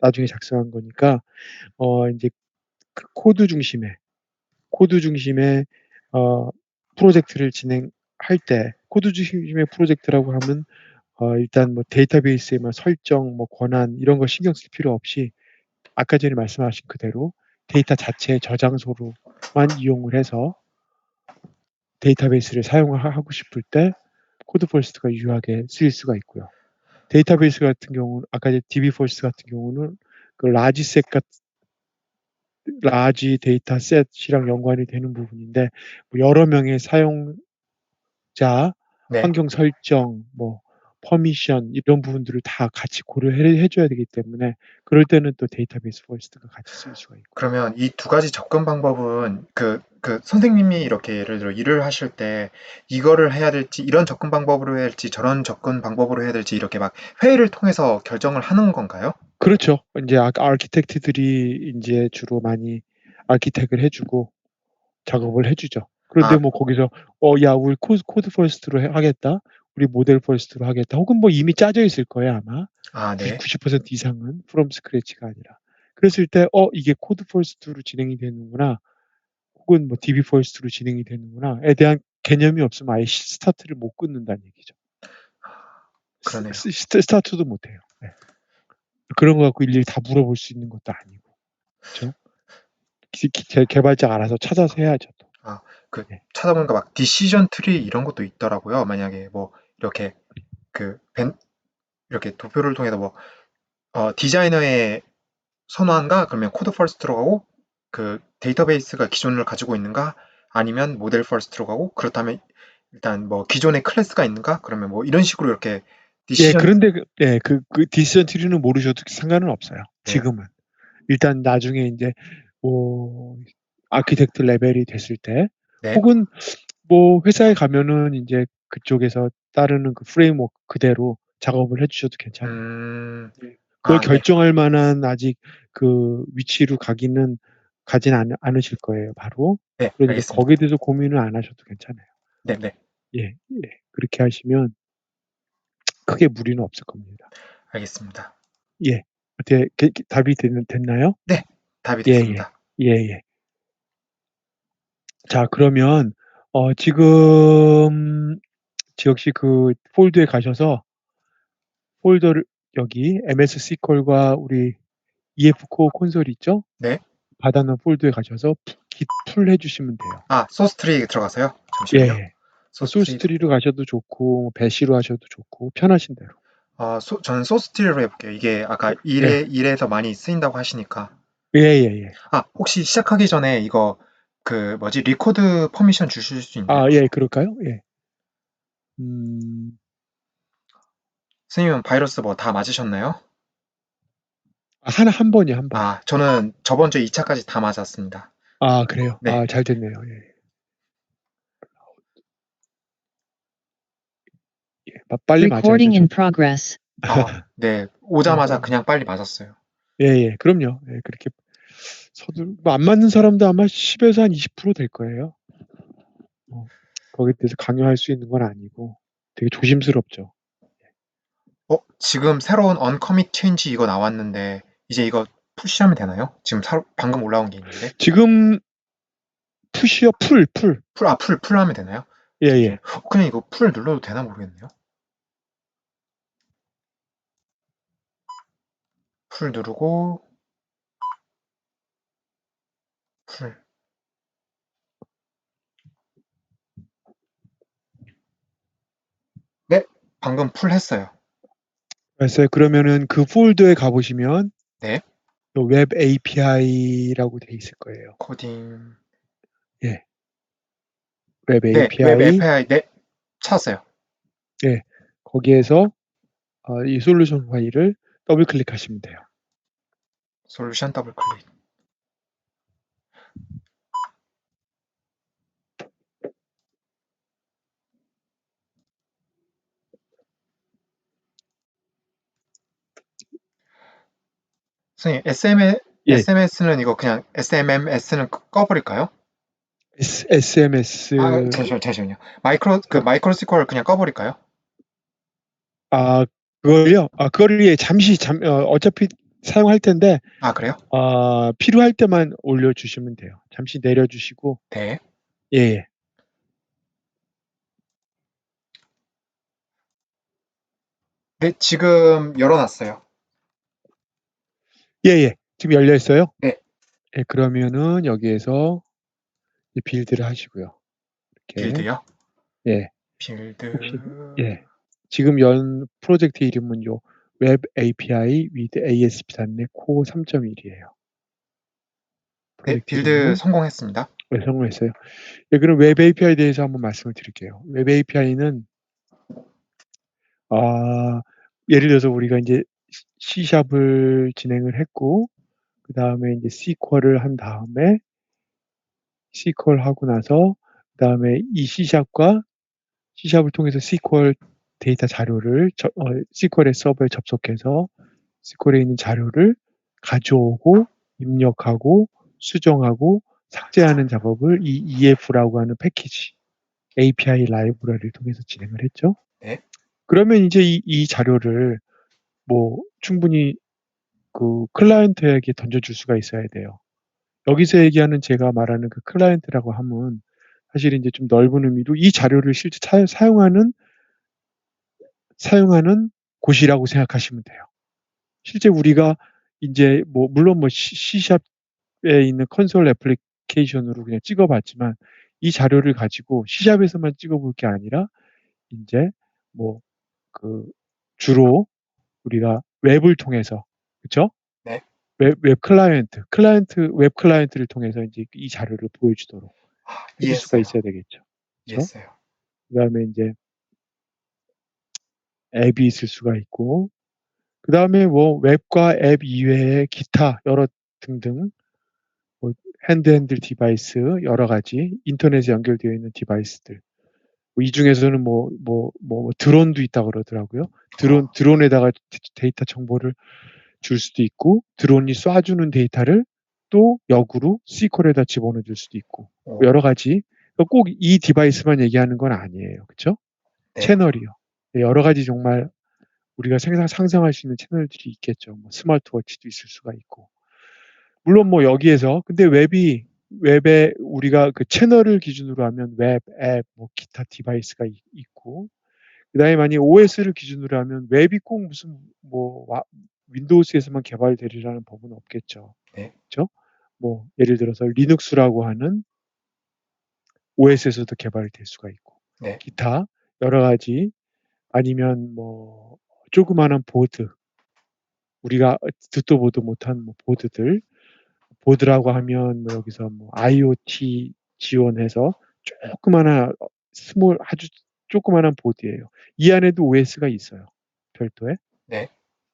나중에 작성한 거니까 인제 그 코드 중심의 프로젝트를 진행할 때 코드 중심의 프로젝트라고 하면 일단 뭐 데이터베이스의 뭐 설정, 뭐 권한 이런 거 신경 쓸 필요 없이 아까 전에 말씀하신 그대로 데이터 자체의 저장소로만 이용을 해서 데이터베이스를 하고 싶을 때 코드 퍼스트가 유효하게 쓰일 수가 있고요. 데이터베이스 같은 경우는 아까 이제 DB 퍼스트 같은 경우는 그 라지 데이터셋이랑 연관이 되는 부분인데 뭐 여러 명의 사용자 네. 환경 설정, 뭐 퍼미션 이런 부분들을 다 같이 고려해 줘야 되기 때문에 그럴 때는 또 데이터베이스 퍼스트가 같이 쓰일 수가 있고요. 그러면 이 두 가지 접근 방법은 그 선생님이 이렇게 예를 들어 일을 하실 때 이거를 해야 될지 이런 접근 방법으로 해야 될지 저런 접근 방법으로 해야 될지 이렇게 막 회의를 통해서 결정을 하는 건가요? 그렇죠. 인제 아키텍트들이 인제 주로 많이 아키텍을 해 주고 작업을 해 주죠. 그런데 아, 뭐 거기서 "야 우리 코드 퍼스트로 하겠다. 우리 모델 퍼스트로 하겠다." 혹은 뭐 이미 짜져 있을 거예요 아마. 네. 90% 이상은 프롬 스크래치가 아니라. 그랬을 때 이게 코드 퍼스트로 진행이 되는구나. 혹은 뭐 DB 퍼스트로 진행이 되는구나에 대한 개념이 없으면 아예 스타트를 못 끊는다는 얘기죠. 그러네요. 스타트도 못 해요. 네. 그런 거 갖고 일일이 다 물어볼 수 있는 것도 아니고. 그쵸? 개발자가 알아서 찾아서 해야죠 또. 네. 찾아보니까 막 디시전 트리 이런 것도 있더라고요. 만약에 뭐 이렇게 이렇게 도표를 통해서 뭐 디자이너의 선호한가? 그러면 코드 퍼스트로 가고 그 데이터베이스가 기존을 가지고 있는가? 아니면 모델 퍼스트로 가고 그렇다면 일단 뭐 기존의 클래스가 있는가? 그러면 뭐 이런 식으로 이렇게 예, 디시전 그런데 그 디시전 트리는 모르셔도 상관은 없어요. 네. 지금은. 일단 나중에 인제 뭐 아키텍트 레벨이 됐을 때 네. 혹은 뭐 회사에 가면은 인제 그쪽에서 따르는 그 프레임워크 그대로 작업을 해 주셔도 괜찮아요. 네. 그걸 네. 결정할 만한 아직 그 위치로 가진 않으실 거예요 바로. 네, 그러니까 알겠습니다. 거기에 대해서 고민을 안 하셔도 괜찮아요. 네, 네. 예. 예. 그렇게 하시면 크게 무리는 없을 겁니다. 알겠습니다. 예. 어떻게 답이 됐나요? 네. 답이 예예. 됐습니다. 예예. 자 그러면 지금 혹시 그 폴더에 가셔서 폴더를 여기 MS SQL과 우리 EF 코어 콘솔 있죠? 네. 받아 놓은 폴더에 가셔서 git 풀 해 주시면 돼요. 소스 트리 들어가서요? 잠시만요. 예. 뭐 소스 소스 트리 트리로 가셔도 좋고 배시로 하셔도 좋고 편하신 대로. 저는 소스 트리로 해볼게요. 이게 아까 예. 일에서 많이 쓰인다고 하시니까. 예예예. 혹시 시작하기 전에 이거 리코드 퍼미션 주실 수 있나요? 예. 그럴까요? 예. 음. 선생님은 바이러스 뭐 다 맞으셨나요? 한 번이요, 한 번. 저는 저번 주 2차까지 다 맞았습니다. 그래요? 네. 잘 됐네요. 예. 예. 빨리 맞아야 Recording 되죠. in progress. 네. 오자마자 그냥 빨리 맞았어요. 예예. 그럼요. 예. 그렇게 뭐 안 맞는 사람도 아마 10에서 한 20% 될 거예요. 거기에 대해서 강요할 수 있는 건 아니고 되게 조심스럽죠. 지금 새로운 uncommit change 이거 나왔는데 이제 이거 푸시하면 되나요? 지금 방금 올라온 게 있는데. 지금 푸시요? 풀. 풀 하면 되나요? 예예. 그냥 이거 풀 눌러도 되나 모르겠네요. 풀 누르고 풀. 네, 방금 풀 했어요. 알았어요. 그러면은 그 폴더에 가 보시면 네, 웹 API라고 돼 있을 거예요. 코딩. 예. 웹 네, 웹 API. API. 네, 찾았어요. 예. 거기에서 이 솔루션 파일을 더블 클릭하시면 돼요. 솔루션 더블 클릭. 선생님, 예. SMS는 이거 그냥 SMMS는 꺼버릴까요? SMS. 잠시만요. 마이크로 SQL 그냥 꺼버릴까요? 그걸요? 그거를 잠시 어차피 사용할 텐데 아, 그래요? 필요할 때만 올려주시면 돼요. 잠시 내려주시고 네. 예. 네, 지금 열어놨어요. 예예. 지금 열려 있어요? 네, 예, 그러면은 여기에서 빌드를 하시고요. 이렇게 빌드요. 예. 빌드. 혹시 예. 지금 연 프로젝트 이름은 요 웹 API with ASP.NET Core 3.1이에요. 네, 프로젝트 빌드 이름은. 성공했습니다. 네, 성공했어요. 예, 그럼 웹 API에 대해서 한번 말씀을 드릴게요. 웹 API는 예를 들어서 우리가 이제 C샵을 진행을 했고 그다음에 이제 SQL을 한 다음에 SQL 하고 나서 그다음에 이 C샵을 통해서 SQL 데이터 자료를 SQL의 서버에 접속해서 SQL에 있는 자료를 가져오고 입력하고 수정하고 삭제하는 작업을 이 EF라고 하는 패키지 API 라이브러리를 통해서 진행을 했죠. 네, 그러면 이제 이 자료를 뭐 충분히 그 클라이언트에게 던져줄 수가 있어야 돼요. 여기서 얘기하는 제가 말하는 그 클라이언트라고 하면 사실 이제 좀 넓은 의미로 이 자료를 실제 사용하는 곳이라고 생각하시면 돼요. 실제 우리가 이제 뭐 물론 뭐 C샵에 있는 컨솔 애플리케이션으로 그냥 찍어봤지만 이 자료를 가지고 C샵에서만 찍어볼 게 아니라 이제 뭐 그 주로 우리가 웹을 통해서 그쵸? 네. 웹 웹 클라이언트를 통해서 이제 이 자료를 보여주도록 해줄 수가 이해했어요. 있어야 되겠죠. 그쵸? 이해했어요. 그다음에 이제 앱이 있을 수가 있고 그다음에 뭐 웹과 앱 이외에 기타 여러 등등 뭐 핸드헬드 디바이스 여러 가지 인터넷에 연결되어 있는 디바이스들 이 중에서는 드론도 있다고 그러더라고요. 어, 드론에다가 데이터 정보를 줄 수도 있고 드론이 쏴주는 데이터를 또 역으로 SQL에다 집어넣어 줄 수도 있고 어, 여러 가지 꼭 이 디바이스만 얘기하는 건 아니에요. 그쵸? 네. 채널이요. 네, 여러 가지 정말 우리가 상상할 수 있는 채널들이 있겠죠. 뭐 스마트워치도 있을 수가 있고. 물론 뭐 여기에서 근데 웹에 우리가 그 채널을 기준으로 하면 웹, 앱, 뭐 기타 디바이스가 있고 그다음에 만약 OS를 기준으로 하면 웹이 꼭 무슨 윈도우스에서만 개발되리라는 법은 없겠죠. 네. 그렇죠? 뭐 예를 들어서 리눅스라고 하는 OS에서도 개발이 될 수가 있고 네. 기타 여러 가지 아니면 뭐 조그마한 보드 우리가 듣도 보도 못한 뭐 보드라고 하면 뭐 여기서 뭐 IoT 지원해서 조그마한 아주 조그마한 보드예요. 이 안에도 OS가 있어요. 별도의. 네.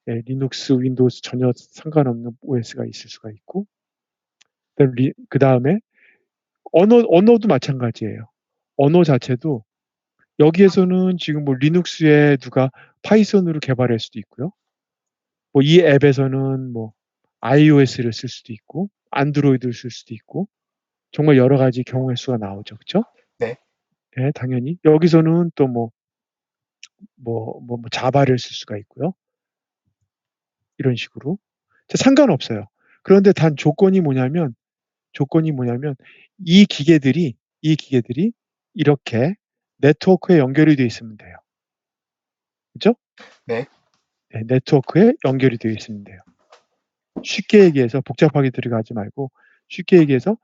예, 리눅스, 윈도우스 전혀 상관없는 OS가 있을 수가 있고 그다음에 언어도 마찬가지예요. 언어 자체도 여기에서는 지금 뭐 리눅스에 누가 파이썬으로 개발할 수도 있고요. 뭐 이 앱에서는 뭐 iOS를 쓸 수도 있고 안드로이드를 쓸 수도 있고 정말 여러 가지 경우의 수가 나오죠. 그쵸? 네. 예, 당연히. 여기서는 또 자바를 쓸 수가 있고요. 이런 식으로. 상관없어요. 그런데 단 조건이 뭐냐면 이 기계들이 이렇게 네트워크에 연결이 되어 있으면 돼요. 그죠? 네. 네, 네트워크에 연결이 되어 있으면 돼요. 쉽게 얘기해서 복잡하게 들어가지 말고 쉽게 얘기해서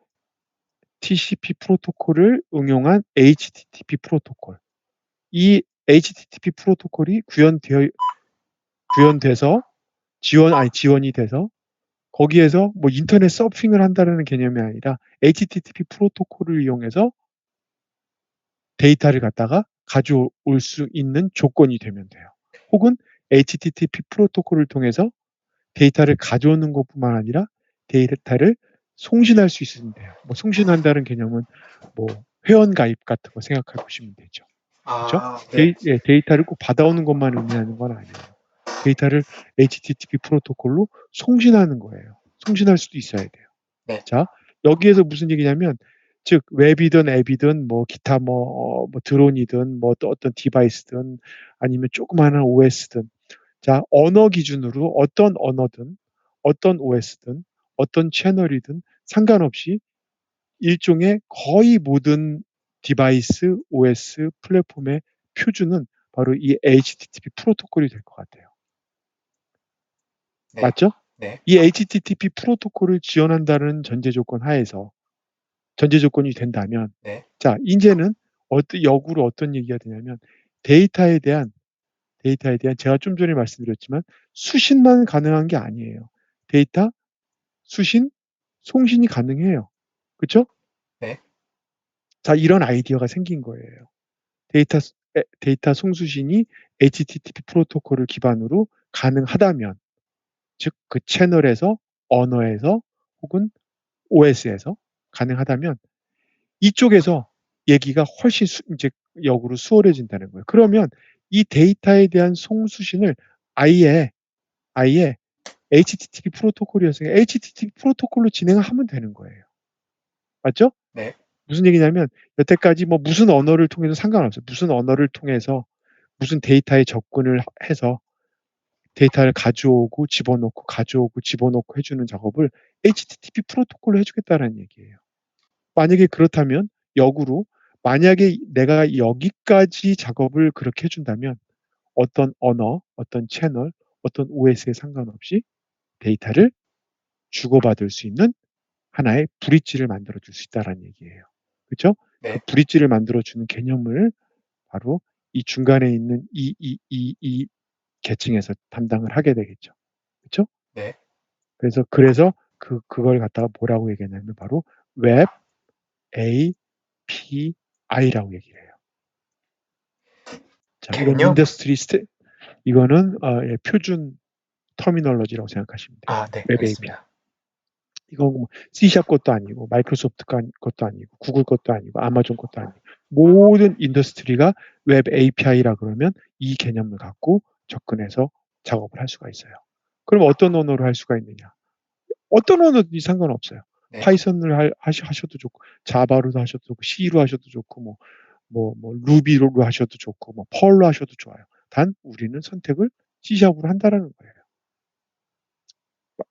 TCP 프로토콜을 응용한 HTTP 프로토콜. 이 HTTP 프로토콜이 구현돼서 지원이 돼서 거기에서 뭐 인터넷 서핑을 한다는 개념이 아니라 HTTP 프로토콜을 이용해서 데이터를 갖다가 가져올 수 있는 조건이 되면 돼요. 혹은 HTTP 프로토콜을 통해서 데이터를 가져오는 것뿐만 아니라 데이터를 송신할 수 있으면 돼요. 뭐 송신한다는 개념은 뭐 회원 가입 같은 거 생각해 보시면 되죠. 그렇죠? 네. 데이터를 꼭 받아오는 것만 의미하는 건 아니에요. 데이터를 HTTP 프로토콜로 송신하는 거예요. 송신할 수도 있어야 돼요. 네. 자, 여기에서 무슨 얘기냐면 즉 웹이든 앱이든 뭐 기타 뭐 드론이든 뭐 또 어떤 디바이스든 아니면 조그마한 OS든 자, 언어 기준으로 어떤 언어든 어떤 OS든 어떤 채널이든 상관없이 일종의 거의 모든 디바이스, OS, 플랫폼의 표준은 바로 이 HTTP 프로토콜이 될 것 같아요. 네. 맞죠? 네. 이 HTTP 프로토콜을 지원한다는 전제 조건 하에서 전제 조건이 된다면 네. 자, 이제는 역으로 어떤 얘기가 되냐면 데이터에 대한 제가 좀 전에 말씀드렸지만 수신만 가능한 게 아니에요. 데이터, 수신, 송신이 가능해요. 그렇죠? 네. 자, 이런 아이디어가 생긴 거예요. 데이터 송수신이 HTTP 프로토콜을 기반으로 가능하다면, 즉 그 채널에서, 언어에서 혹은 OS에서 가능하다면 이쪽에서 얘기가 훨씬 이제 역으로 수월해진다는 거예요. 그러면 이 데이터에 대한 송수신을 아예 HTTP 프로토콜이었으니까 HTTP 프로토콜로 진행하면 되는 거예요. 맞죠? 네. 무슨 얘기냐면 여태까지 뭐 무슨 언어를 통해서 상관없어요. 무슨 언어를 통해서 무슨 데이터에 접근을 해서 데이터를 가져오고 집어넣고 해주는 작업을 HTTP 프로토콜로 해주겠다는 얘기예요. 만약에 그렇다면 역으로 만약에 내가 여기까지 작업을 그렇게 해준다면 어떤 언어, 어떤 채널, 어떤 OS에 상관없이 데이터를 주고받을 수 있는 하나의 브릿지를 만들어줄 수 있다는 얘기예요. 그렇죠? 그 네. 브릿지를 만들어주는 개념을 바로 이 중간에 있는 이 계층에서 담당을 하게 되겠죠. 그렇죠? 네. 그래서 그걸 갖다가 뭐라고 얘기했냐면 바로 웹 API라고 얘기를 해요. 자, 이건 개념? 이거는 표준 터미널로지라고 생각하시면 돼요. 네. 웹 API. 알겠습니다. 이건 뭐 C# 것도 아니고 마이크로소프트 것도 아니고 구글 것도 아니고 아마존 것도 아니고 모든 인더스트리가 웹 API라 그러면 이 개념을 갖고 접근해서 작업을 할 수가 있어요. 그럼 어떤 언어로 할 수가 있느냐? 어떤 언어든지 상관없어요. 네. 파이썬을 하셔도 좋고 자바로도 하셔도 좋고 C로 하셔도 좋고 뭐 루비로 하셔도 좋고 뭐 펄로 하셔도 좋아요. 단 우리는 선택을 C샵으로 한다라는 거예요.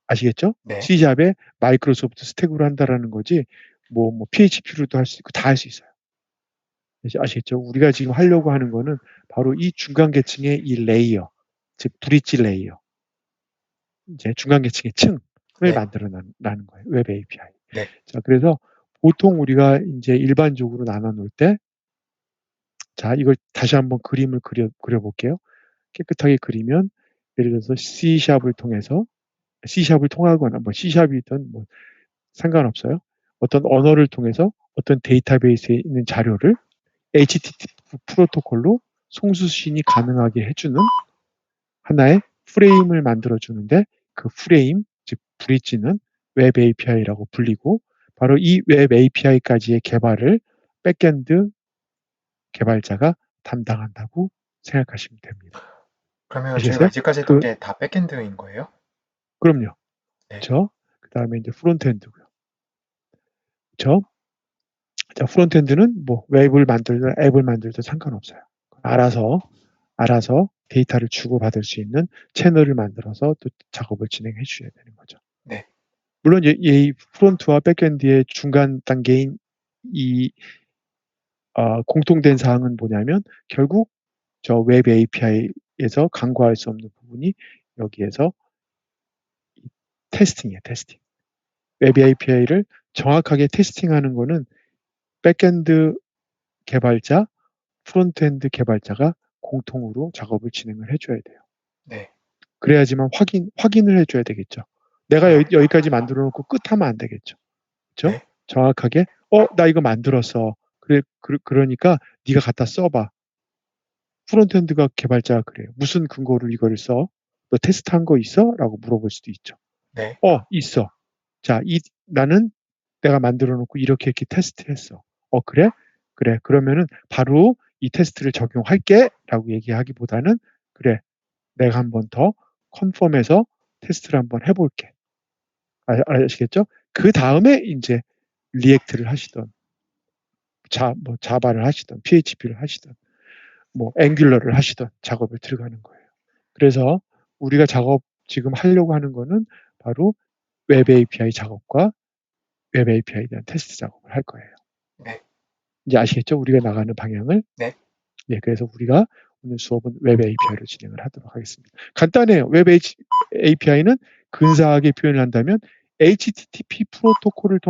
아시겠죠? 네. C샵에 마이크로소프트 스택으로 한다라는 거지 뭐 PHP로도 할 수 있고 다 할 수 있어요. 아시겠죠? 우리가 지금 하려고 하는 거는 바로 이 중간 계층의 이 레이어, 즉 브릿지 레이어, 이제 중간 계층의 층을 네. 만들어내는 거예요. 웹 API. 네. 자, 그래서 보통 우리가 이제 일반적으로 나눠 놓을 때, 자, 이걸 다시 한번 그림을 그려볼게요. 깨끗하게 그리면, 예를 들어서 C샵을 통하거나, 뭐 C샵이든 뭐 상관없어요. 어떤 언어를 통해서 어떤 데이터베이스에 있는 자료를 HTTP 프로토콜로 송수신이 가능하게 해주는 하나의 프레임을 만들어주는데 그 프레임, 즉 브릿지는 웹 API라고 불리고 바로 이 웹 API까지의 개발을 백엔드 개발자가 담당한다고 생각하시면 됩니다. 그러면 저희가 아시겠어요? 이제까지 했던 게 다 백엔드인 거예요? 그럼요. 네. 그렇죠? 그 다음에 이제 프론트엔드고요. 그렇죠? 자, 프론트엔드는 뭐 웹을 만들든 앱을 만들든 상관없어요. 알아서 데이터를 주고받을 수 있는 채널을 만들어서 또 작업을 진행해 주셔야 되는 거죠. 네. 물론 이 프론트와 백엔드의 중간 단계인 이 공통된 사항은 뭐냐면 결국 저 웹 API에서 간과할 수 없는 부분이 여기에서 테스팅이에요. 테스팅. 웹 API를 정확하게 테스팅하는 거는 백엔드 개발자, 프론트엔드 개발자가 공통으로 작업을 진행을 해줘야 돼요. 네. 그래야지만 확인을 해줘야 되겠죠. 내가 여기까지 만들어 놓고 끝하면 안 되겠죠. 그렇죠? 네. 정확하게 나 이거 만들었어. 그러니까 네가 갖다 써봐. 프론트엔드가 개발자가 그래요. 무슨 근거로 이거를 써? 너 테스트한 거 있어? 라고 물어볼 수도 있죠. 네. 있어. 자, 나는 내가 만들어 놓고 이렇게 테스트했어. 그래? 그래. 그러면은 바로 이 테스트를 적용할게. 라고 얘기하기보다는 그래. 내가 한 번 더 컨펌해서 테스트를 한번 해볼게. 아시겠죠? 그 다음에 이제 리액트를 하시던 자바를 하시던 PHP를 하시던 뭐 앵귤러를 하시던 작업을 들어가는 거예요. 그래서 우리가 작업 지금 하려고 하는 거는 바로 웹 API 작업과 웹 API에 대한 테스트 작업을 할 거예요. 네. 이제 아시겠죠? 우리가 나가는 방향을. 네. 네, 그래서 우리가 오늘 수업은 웹 API로 진행을 하도록 하겠습니다. 간단해요. 웹 API는 근사하게 표현을 한다면 HTTP 프로토콜을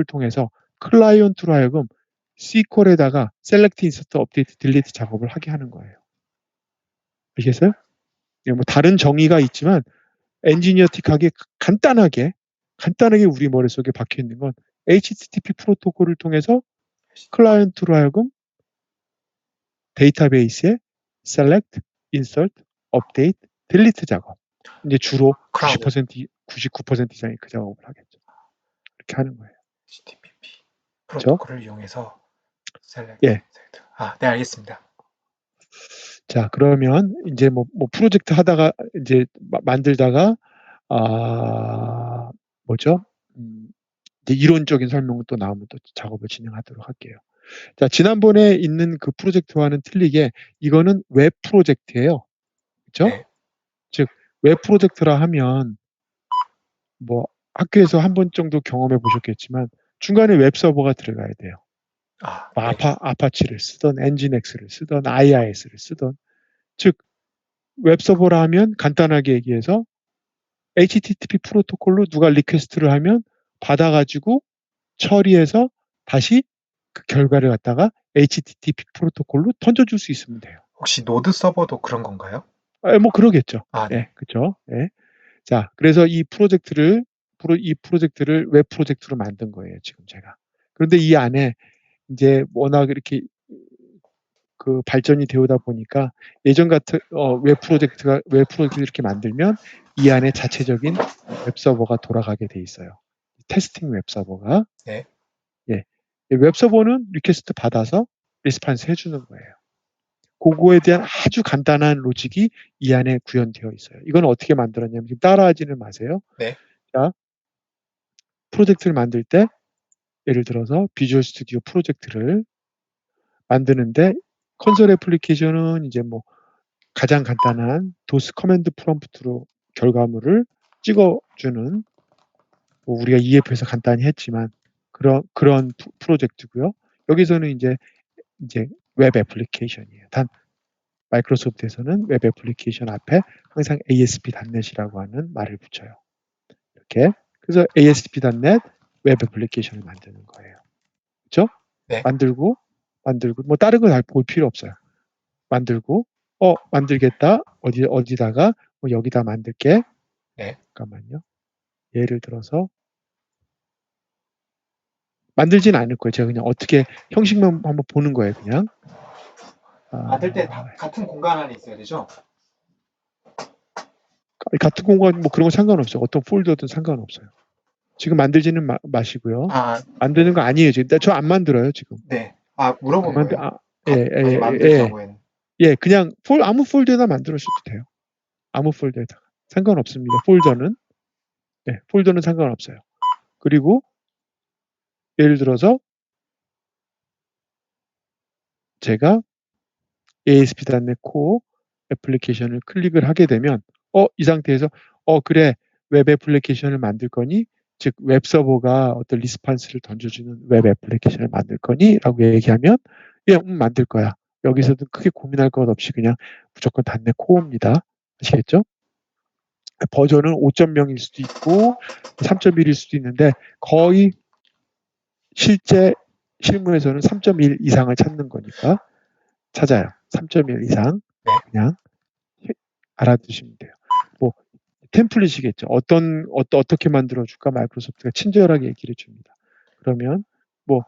통해서 클라이언트로 하여금 SQL에다가 셀렉트, 인서트, 업데이트, 딜리트 작업을 하게 하는 거예요. 아시겠어요? 뭐 다른 정의가 있지만 엔지니어틱하게 간단하게 우리 머릿속에 박혀 있는 건 HTTP 프로토콜을 통해서 클라이언트로 하여금 데이터베이스에 select, insert, update, delete 작업. 이제 주로 99% 이상이 그 작업을 하겠죠. 이렇게 하는 거예요. HTTP 프로토콜을 이용해서 select, 예. 네, 알겠습니다. 자, 그러면 이제 뭐 프로젝트 하다가 이제 만들다가 뭐죠? 이제 이론적인 설명은 또 나오면 또 작업을 진행하도록 할게요. 자, 지난번에 있는 그 프로젝트와는 틀리게 이거는 웹 프로젝트예요. 그렇죠? 네. 즉 웹 프로젝트라 하면 뭐 학교에서 한 번 정도 경험해 보셨겠지만 중간에 웹 서버가 들어가야 돼요. 네. 아파치를 쓰던 엔진엑스를 쓰던 IIS를 쓰던, 즉 웹 서버라 하면 간단하게 얘기해서 HTTP 프로토콜로 누가 리퀘스트를 하면 받아가지고 처리해서 다시 그 결과를 갖다가 HTTP 프로토콜로 던져줄 수 있으면 돼요. 혹시 노드 서버도 그런 건가요? 뭐 그러겠죠. 네. 예, 그렇죠. 예. 자, 그래서 이 프로젝트를 웹 프로젝트로 만든 거예요, 지금 제가. 그런데 이 안에 이제 워낙 이렇게 그 발전이 되오다 보니까 예전 같은 웹 프로젝트 이렇게 만들면 이 안에 자체적인 웹 서버가 돌아가게 돼 있어요. 테스팅 웹 서버가. 네. 예. 웹 서버는 리퀘스트 받아서 리스판스 해주는 거예요. 그거에 대한 아주 간단한 로직이 이 안에 구현되어 있어요. 이건 어떻게 만들었냐면, 지금 따라하지는 마세요. 네. 자, 프로젝트를 만들 때 예를 들어서 비주얼 스튜디오 프로젝트를 만드는데 컨솔 애플리케이션은 이제 뭐 가장 간단한 도스 커맨드 프롬프트로 결과물을 찍어주는, 뭐 우리가 EF에서 간단히 했지만 그런 프로젝트고요. 여기서는 이제 웹 애플리케이션이에요. 단 마이크로소프트에서는 웹 애플리케이션 앞에 항상 ASP.NET이라고 하는 말을 붙여요. 이렇게. 그래서 ASP.NET 웹 애플리케이션을 만드는 거예요. 그렇죠? 네. 만들고 뭐 다른 거 다 볼 필요 없어요. 만들고 만들겠다. 어디다가 뭐 여기다 만들게. 네. 잠깐만요. 예를 들어서 만들지는 않을 거예요. 제가 그냥 어떻게 형식만 한번 보는 거예요. 그냥. 만들 때 같은 공간 안에 있어야 되죠? 같은 공간 뭐 그런 거 상관없어요. 어떤 폴더든 상관없어요. 지금 만들지는 마시고요. 만드는 거 아니에요. 지금 저 안 만들어요. 지금. 네. 물어본 거예요. 예, 만들자고 했는. 예, 그냥 아무 폴더에다 만들어셔도 돼요. 아무 폴더에다 상관없습니다. 폴더는 상관없어요. 그리고 예를 들어서 제가 ASP.NET Core 애플리케이션을 클릭을 하게 되면 이 상태에서 그래, 웹 애플리케이션을 만들 거니, 즉 웹 서버가 어떤 리스판스를 던져주는 웹 애플리케이션을 만들 거니? 라고 얘기하면 만들 거야. 여기서도 크게 고민할 것 없이 그냥 무조건 .NET Core입니다. 아시겠죠? 버전은 5.0일 수도 있고 3.1일 수도 있는데 거의 실무에서는 3.1 이상을 찾는 거니까 찾아요. 3.1 이상. 그냥 알아두시면 돼요. 뭐 템플릿이겠죠. 어떻게 만들어줄까 마이크로소프트가 친절하게 얘기를 해줍니다. 그러면 뭐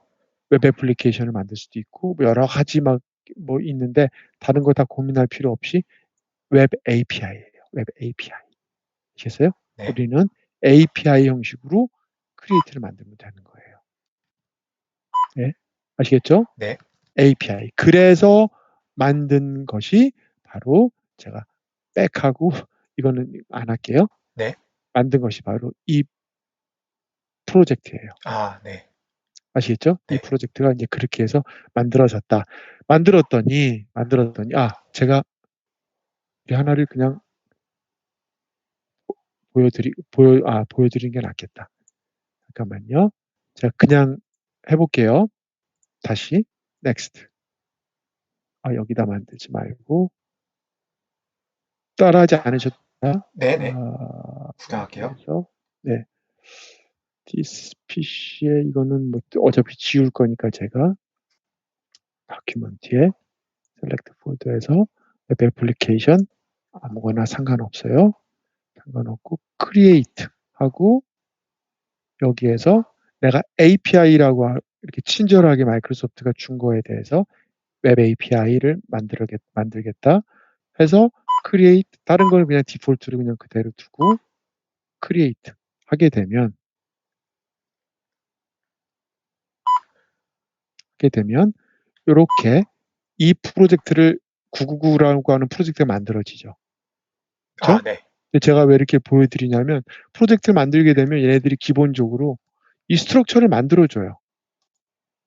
웹 애플리케이션을 만들 수도 있고 뭐 여러 가지 뭐 있는데 다른 거 다 고민할 필요 없이 웹 API예요. 웹 API. 아시겠어요? 네. 우리는 API 형식으로 크리에이트를 만들면 되는 거예요. 네. 아시겠죠? 네. API. 그래서 만든 것이 바로 제가 백하고 이거는 안 할게요. 네. 만든 것이 바로 이 프로젝트예요. 네. 아시겠죠? 네. 이 프로젝트가 이제 그렇게 해서 만들어졌다. 만들었더니 제가 이 하나를 그냥 보여드리는 게 낫겠다. 잠깐만요. 자, 그냥 해볼게요. 다시 next. 여기다 만들지 말고 따라하지 않으셔도 돼요. 네네. 구경할게요. 그래서 네, this PC에 이거는 뭐 어차피 지울 거니까 제가 다큐멘트에 셀렉트 폴더에서 웹 애플리케이션 아무거나 상관없어요. 상관없고 create 하고 여기에서 내가 API라고 이렇게 친절하게 마이크로소프트가 준 거에 대해서 웹 API를 만들겠다 해서 create, 다른 걸 그냥 디폴트로 그냥 그대로 두고 create 하게 되면 이렇게 이 프로젝트를 999라고 하는 프로젝트가 만들어지죠. 그렇죠? 네. 제가 왜 이렇게 보여드리냐면 프로젝트를 만들게 되면 얘네들이 기본적으로 이 스트럭처를 만들어줘요.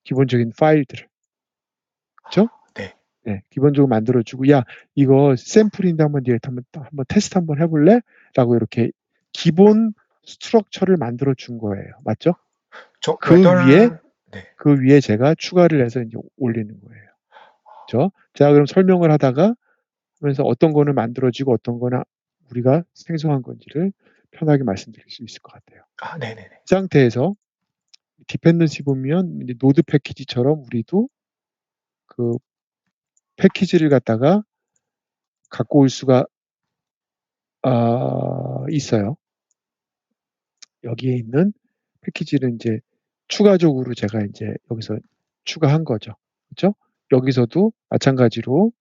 기본적인 파일들을. 그렇죠? 네. 네, 기본적으로 만들어주고 야 이거 샘플인데 한번 테스트 한번 해볼래? 라고 이렇게 기본 스트럭처를 만들어 준 거예요. 맞죠? 네. 그 위에 제가 추가를 해서 이제 올리는 거예요. 그렇죠? 제가 그럼 설명을 하다가 하면서 어떤 거는 만들어지고 어떤 거는 우리가 생성한 건지를 편하게 말씀드릴 수 있을 것 같아요. 네네네. 이 상태에서 디펜던시 보면 이제 노드 패키지처럼 우리도 그 패키지를 갖다가 갖고 올 수가 있어요. 여기에 있는 패키지를 이제 추가적으로 제가 이제 여기서 추가한 거죠. 그렇죠? 여기서도 마찬가지로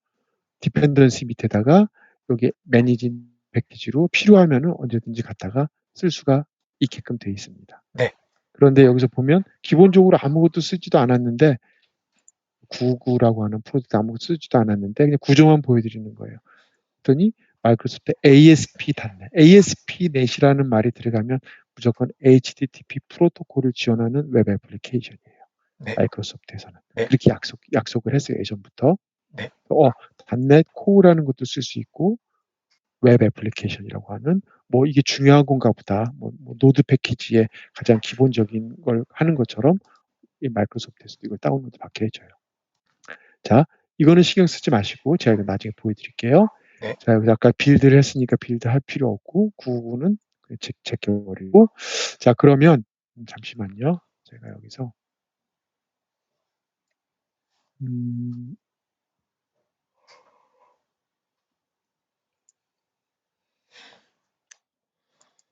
디펜던시 밑에다가 여기 매니진 패키지로 필요하면은 언제든지 갖다가 쓸 수가 있게끔 되어 있습니다. 네. 그런데 여기서 보면 기본적으로 아무것도 쓰지도 않았는데 99라고 하는 프로젝트 아무것도 쓰지도 않았는데 그냥 구조만 보여드리는 거예요. 그랬더니 마이크로소프트 ASP.NET, ASP.NET이라는 말이 들어가면 무조건 HTTP 프로토콜을 지원하는 웹 애플리케이션이에요. 네. 마이크로소프트에서는. 네. 그렇게 약속을 했어요. 예전부터. 네. .NET Core라는 것도 쓸 수 있고 웹 애플리케이션이라고 하는 뭐 이게 중요한 건가 보다. 뭐 노드 패키지의 가장 기본적인 걸 하는 것처럼 이 마이크로소프트에서도 이걸 다운로드 받게 해줘요. 자, 이거는 신경 쓰지 마시고 제가 이거 나중에 보여드릴게요. 네. 자, 여기서 아까 빌드를 했으니까 빌드 할 필요 없고 99는 제껴버리고 자, 그러면 잠시만요. 제가 여기서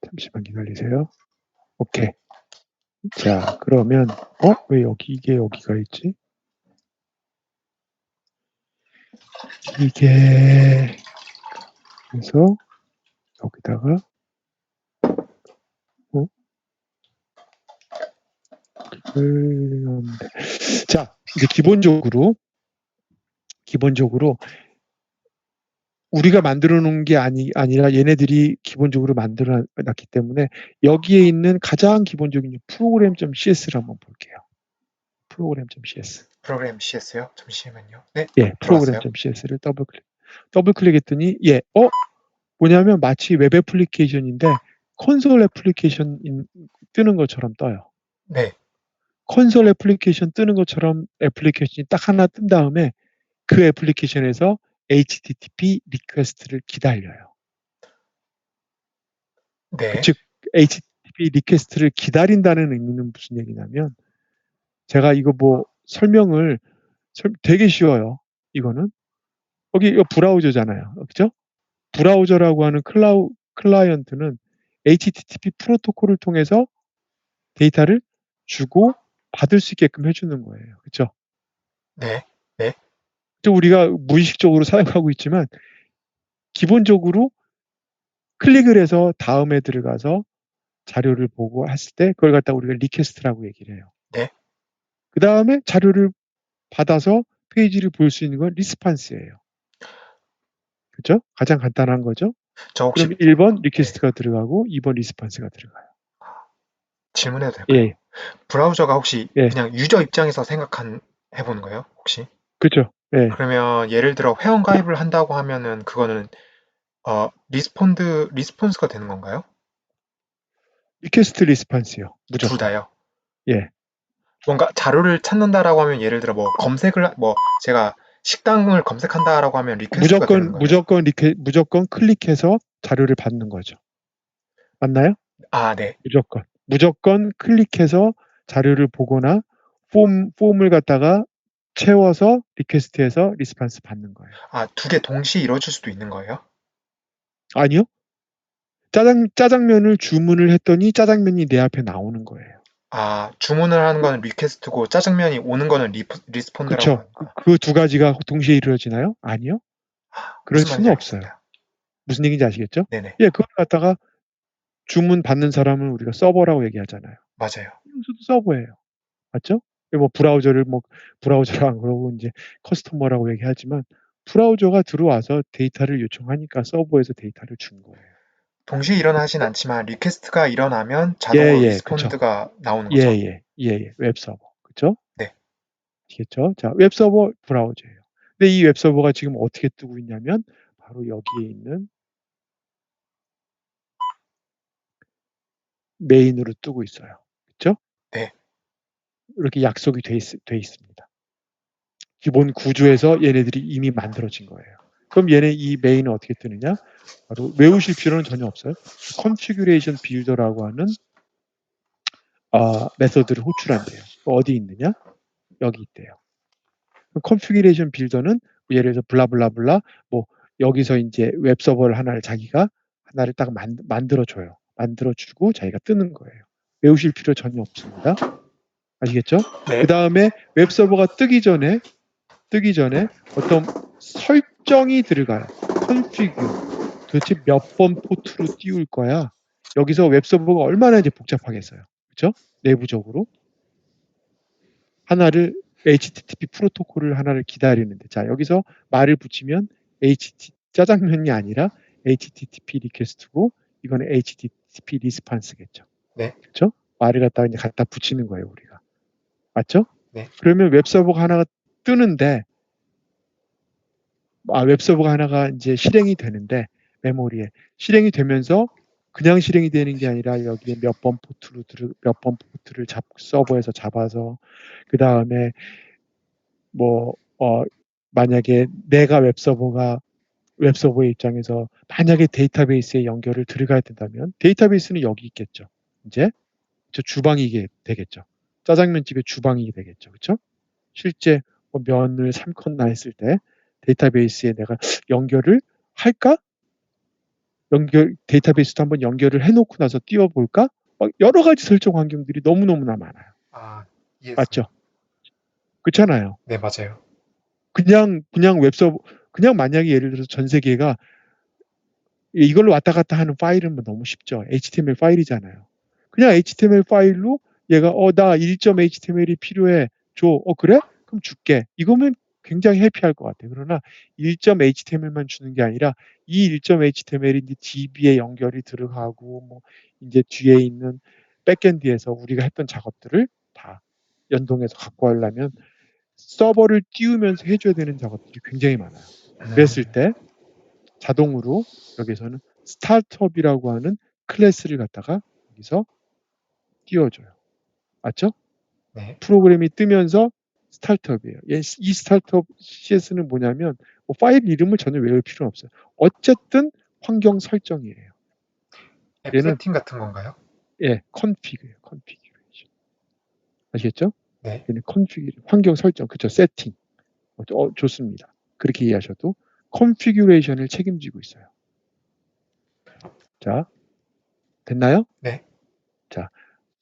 잠시만 기다리세요. 오케이. 자, 그러면 왜 이게 여기가 있지? 이게 그래서 여기다가 자, 이제 기본적으로 우리가 만들어 놓은 게 아니라 얘네들이 기본적으로 만들어 놨기 때문에 여기에 있는 가장 기본적인 프로그램.cs를 한번 볼게요. 프로그램.cs. 프로그램 CS요? 잠시만요. 네. 예, 프로그램.cs를 더블클릭했더니 뭐냐면 마치 웹 애플리케이션인데 콘솔 애플리케이션 뜨는 것처럼 떠요. 네. 콘솔 애플리케이션 뜨는 것처럼 애플리케이션이 딱 하나 뜬 다음에 그 애플리케이션에서 HTTP 리퀘스트를 기다려요. 네. 즉 HTTP 리퀘스트를 기다린다는 의미는 무슨 얘기냐면 제가 이거 뭐 설명을 되게 쉬워요. 이거는 여기 이거 브라우저잖아요. 그렇죠? 브라우저라고 하는 클라이언트는 HTTP 프로토콜을 통해서 데이터를 주고 받을 수 있게끔 해주는 거예요. 그렇죠? 네. 네. 우리가 무의식적으로 사용하고 있지만 기본적으로 클릭을 해서 다음에 들어가서 자료를 보고 했을 때 그걸 갖다 우리가 리퀘스트라고 얘기를 해요. 네. 그 다음에 자료를 받아서 페이지를 볼 수 있는 건 리스판스예요. 그렇죠? 가장 간단한 거죠. 저 혹시 그럼 1번 리퀘스트가 들어가고 2번 리스판스가 들어가요. 질문해도 될까요? 예. 브라우저가 혹시 예. 그냥 유저 입장에서 해보는 거예요? 혹시? 그렇죠. 예. 그러면 예를 들어 회원 가입을 한다고 하면은 그거는 리스폰스가 되는 건가요? 리퀘스트 리스판스요. 둘 무조건. 다요. 예. 뭔가 자료를 찾는다라고 하면 예를 들어 제가 식당을 검색한다라고 하면 리퀘스트가 되는 거예요? 무조건 클릭해서 자료를 받는 거죠. 맞나요? 아, 네. 무조건 클릭해서 자료를 보거나 폼을 갖다가 채워서 리퀘스트해서 리스판스 받는 거예요. 아, 두 개 동시에 이루어질 수도 있는 거예요? 아니요. 짜장면을 주문을 했더니 짜장면이 내 앞에 나오는 거예요. 아, 주문을 하는 거는 리퀘스트고 짜장면이 오는 거는 리스폰드라고 그쵸? 하는 거. 그 두 가지가 동시에 이루어지나요? 아니요. 그럴 무슨 수는 말인지 없어요. 알겠습니다. 무슨 얘기인지 아시겠죠? 네네. 예, 그걸 갖다가 주문 받는 사람은 우리가 서버라고 얘기하잖아요. 맞아요. 이것도 서버예요. 맞죠? 뭐 브라우저를 안 그러고 이제 커스터머라고 얘기하지만 브라우저가 들어와서 데이터를 요청하니까 서버에서 데이터를 준 거예요. 동시에 일어나진 않지만 리퀘스트가 일어나면 자동으로 예, 그쵸. 리스폰드가 나오는 거죠? 예. 웹서버. 그쵸? 네. 아시겠죠? 자, 웹서버 브라우저예요. 근데 이 웹서버가 지금 어떻게 뜨고 있냐면 바로 여기에 있는 메인으로 뜨고 있어요. 그쵸? 네. 이렇게 약속이 돼 있습니다. 기본 구조에서 얘네들이 이미 만들어진 거예요. 그럼 얘네 이 메인은 어떻게 뜨느냐? 바로 외우실 필요는 전혀 없어요. 컨피규레이션 빌더라고 하는 메서드를 호출한대요. 어디 있느냐? 여기 있대요. 컨피규레이션 빌더는 예를 들어서 블라블라블라 뭐 여기서 이제 웹 서버를 자기가 하나를 딱 만들어 줘요. 만들어 주고 자기가 뜨는 거예요. 외우실 필요 전혀 없습니다. 아시겠죠? 네. 그 다음에 웹 서버가 뜨기 전에 어떤 설정이 들어가요. 컨피규. 도대체 몇 번 포트로 띄울 거야? 여기서 웹 서버가 얼마나 이제 복잡하겠어요. 그렇죠? 내부적으로 하나를 HTTP 프로토콜을 하나를 기다리는데 자 여기서 말을 붙이면 짜장면이 아니라 HTTP 리퀘스트고 이거는 HTTP 리스판스겠죠. 네. 그렇죠? 말을 갖다 붙이는 거예요 우리가. 맞죠? 네. 그러면 웹 서버가 하나가 뜨는데 웹 서버가 하나가 이제 실행이 되는데 메모리에 실행이 되면서 그냥 실행이 되는 게 아니라 여기에 몇 번 포트를 서버에서 잡아서 그 다음에 만약에 내가 웹서버의 입장에서 만약에 데이터베이스에 연결을 들어가야 된다면 데이터베이스는 여기 있겠죠. 이제 저 주방이 되겠죠. 짜장면집의 주방이 되겠죠. 그렇죠? 실제 면을 삶거나 했을 때 데이터베이스에 내가 연결을 할까? 데이터베이스도 한번 연결을 해놓고 나서 띄워볼까? 여러 가지 설정 환경들이 너무너무나 많아요. 아, 이해했습니다. 맞죠? 그렇잖아요. 네, 맞아요. 그냥 웹서버, 그냥 만약에 예를 들어서 전 세계가 이걸로 왔다 갔다 하는 파일은 뭐 너무 쉽죠. HTML 파일이잖아요. 그냥 HTML 파일로 얘가 나 1.html이 필요해. 줘. 그래? 그럼 줄게. 이거면 굉장히 해피할 것 같아요. 그러나 1.html만 주는 게 아니라 이 1.html이 이제 DB에 연결이 들어가고 뭐 이제 뒤에 있는 백엔드에서 우리가 했던 작업들을 다 연동해서 갖고 하려면 서버를 띄우면서 해줘야 되는 작업들이 굉장히 많아요. 그랬을 때 자동으로 여기서는 스타트업이라고 하는 클래스를 갖다가 여기서 띄워줘요. 맞죠? 네. 프로그램이 뜨면서 스타트업이에요. 이 스타트업 CS는 뭐냐면 파일 이름을 전혀 외울 필요는 없어요. 어쨌든 환경 설정이에요. 앱 얘는 세팅 같은 건가요? 컨피그예요. 컨피규레이션. 아시겠죠? 네. 얘는 환경 설정, 그쵸? 세팅. 좋습니다. 그렇게 이해하셔도 컨피규레이션을 책임지고 있어요. 자, 됐나요? 네. 자,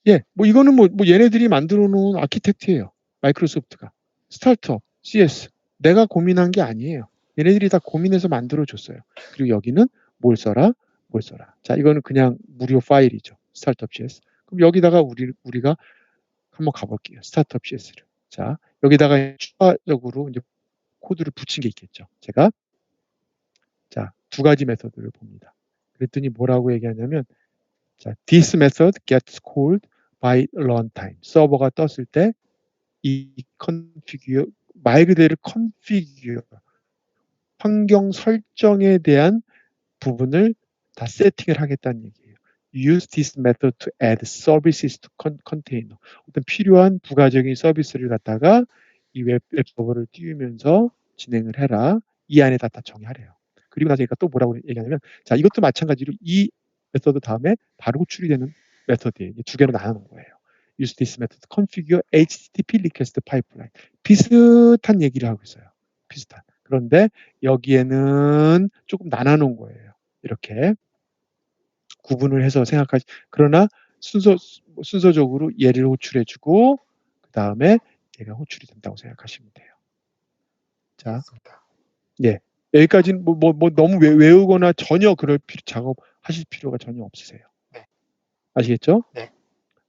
이거는 얘네들이 만들어 놓은 아키텍트예요. 마이크로소프트가. 스타트업, CS. 내가 고민한 게 아니에요. 얘네들이 다 고민해서 만들어 줬어요. 그리고 여기는 뭘 써라? 자, 이거는 그냥 무료 파일이죠. 스타트업 CS. 그럼 여기다가 우리가 한번 가볼게요. 스타트업 CS를. 자, 여기다가 추가적으로 이제 코드를 붙인 게 있겠죠. 제가 두 가지 메서드를 봅니다. 그랬더니 뭐라고 얘기하냐면 자, this method gets called by runtime. 서버가 떴을 때 이 configure 말 그대로 configure 환경 설정에 대한 부분을 다 세팅을 하겠다는 얘기예요. use this method to add services to container. 어떤 필요한 부가적인 서비스를 갖다가 이 웹 서버를 띄우면서 진행을 해라. 이 안에다 다 정의하래요. 그리고 나서 또 뭐라고 얘기하냐면, 자, 이것도 마찬가지로 이 메서드 다음에 바로 호출이 되는 메서드에 두 개로 나누는 거예요. use this method to configure HTTP request pipeline. 비슷한 얘기를 하고 있어요. 비슷한. 그런데 여기에는 조금 나눠놓은 거예요. 이렇게 구분을 해서 생각하시. 그러나 순서적으로 얘를 호출해주고 그 다음에 얘가 호출이 된다고 생각하시면 돼요. 자, 알겠습니다. 예, 여기까지는 뭐 너무 외우거나 전혀 그럴 작업하실 필요가 전혀 없으세요. 네. 아시겠죠? 네.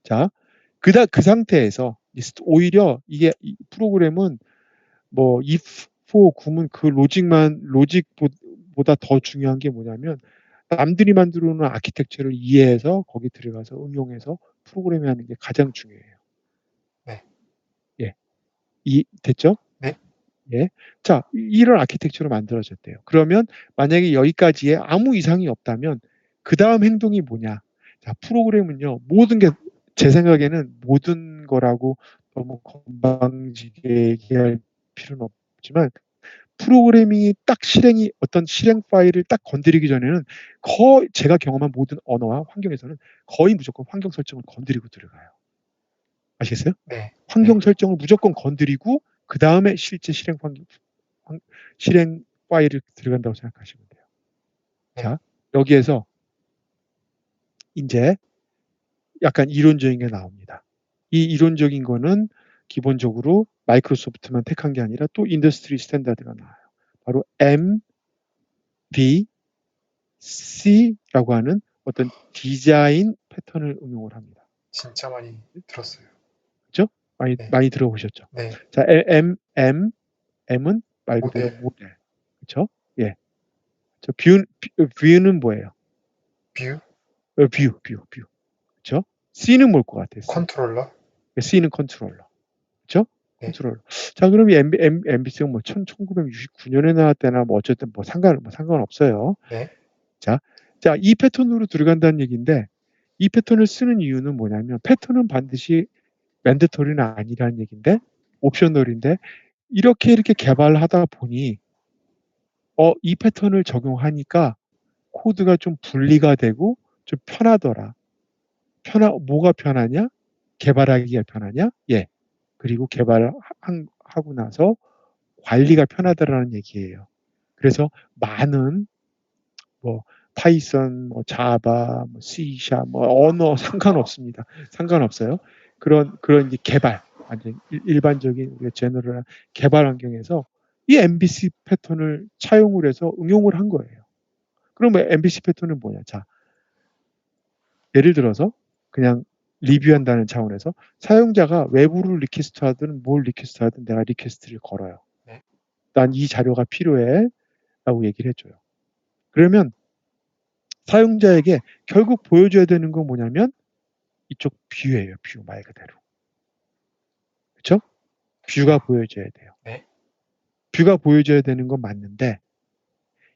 자, 그 상태에서 오히려 이게 이 프로그램은 뭐 if, for, 구문 그 로직보다 더 중요한 게 뭐냐면 남들이 만들어 놓은 아키텍처를 이해해서 거기 들어가서 응용해서 프로그래밍 하는 게 가장 중요해요. 네. 예. 됐죠? 네. 예. 자, 이런 아키텍처로 만들어졌대요. 그러면 만약에 여기까지에 아무 이상이 없다면 그 다음 행동이 뭐냐? 자, 프로그램은요, 모든 게 제 생각에는 모든 거라고 너무 건방지게 얘기할 필요는 없지만 프로그래밍이 딱 어떤 실행 파일을 딱 건드리기 전에는 제가 경험한 모든 언어와 환경에서는 거의 무조건 환경 설정을 건드리고 들어가요. 아시겠어요? 네. 환경 설정을 무조건 건드리고 그 다음에 실제 실행 파일을 들어간다고 생각하시면 돼요. 네. 자, 여기에서 이제 약간 이론적인 게 나옵니다. 이 이론적인 거는 기본적으로 마이크로소프트만 택한 게 아니라 또 인더스트리 스탠다드가 나와요. 바로 MVC라고 하는 어떤 디자인 패턴을 응용을 합니다. 진짜 많이 들었어요. 그렇죠? 네. 많이 들어보셨죠? 네. 자, M은 말 그대로 모델. 그렇죠? 예. 저 뷰는 뭐예요? 뷰? 뷰. 그렇죠? C는 뭘 것 같아요? 컨트롤러? C는 컨트롤러. 그렇죠? 네. 컨트롤러. 자, 그럼 이 MVC가 뭐 1969년에 나왔대나 뭐 어쨌든 뭐 상관없어요. 네. 자, 이 패턴으로 들어간다는 얘기인데 이 패턴을 쓰는 이유는 뭐냐면 패턴은 반드시 맨데토리는 아니라는 얘기인데 옵셔널인데 이렇게 개발하다 보니 이 패턴을 적용하니까 코드가 좀 분리가 되고 좀 편하더라. 뭐가 편하냐? 개발하기가 편하냐? 예. 그리고 개발하고 나서 관리가 편하다라는 얘기예요. 그래서 많은 뭐 파이썬, 뭐 자바, 뭐 C#, 뭐 언어 상관없습니다. 상관없어요. 그런 이제 개발, 완전 일반적인 우리가 제너럴한 개발 환경에서 이 MVC 패턴을 차용을 해서 응용을 한 거예요. 그러면 MVC 패턴은 뭐냐? 자, 예를 들어서 그냥 리뷰한다는 차원에서 사용자가 외부를 리퀘스트 하든 뭘 리퀘스트 하든 내가 리퀘스트를 걸어요. 네. 난 이 자료가 필요해 라고 얘기를 해줘요. 그러면 사용자에게 결국 보여줘야 되는 건 뭐냐면 이쪽 뷰예요. 뷰 말 그대로. 그렇죠? 뷰가 보여줘야 돼요. 네. 뷰가 보여줘야 되는 건 맞는데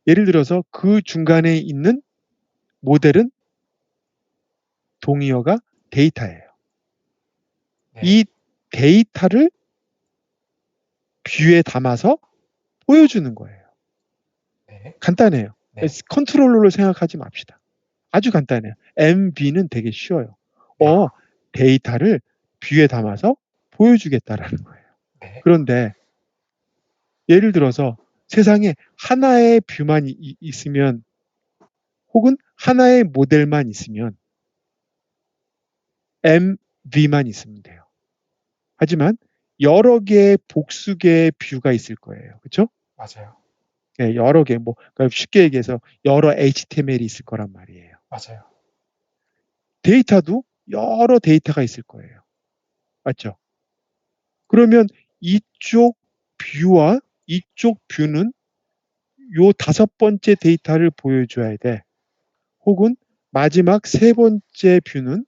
예를 들어서 그 중간에 있는 모델은 동의어가 데이터예요. 네. 이 데이터를 뷰에 담아서 보여주는 거예요. 네. 간단해요. 네. 컨트롤러로 생각하지 맙시다. 아주 간단해요. MV는 되게 쉬워요. 데이터를 뷰에 담아서 보여주겠다라는 거예요. 네. 그런데 예를 들어서 세상에 하나의 뷰만 있으면 혹은 하나의 모델만 있으면 MV만 있으면 돼요. 하지만 여러 개의 복수 개의 뷰가 있을 거예요. 그렇죠? 맞아요. 네, 여러 개, 그러니까 쉽게 얘기해서 여러 HTML이 있을 거란 말이에요. 맞아요. 데이터도 여러 데이터가 있을 거예요. 맞죠? 그러면 이쪽 뷰와 이쪽 뷰는 요 5번째 데이터를 보여줘야 돼. 혹은 마지막 3번째 뷰는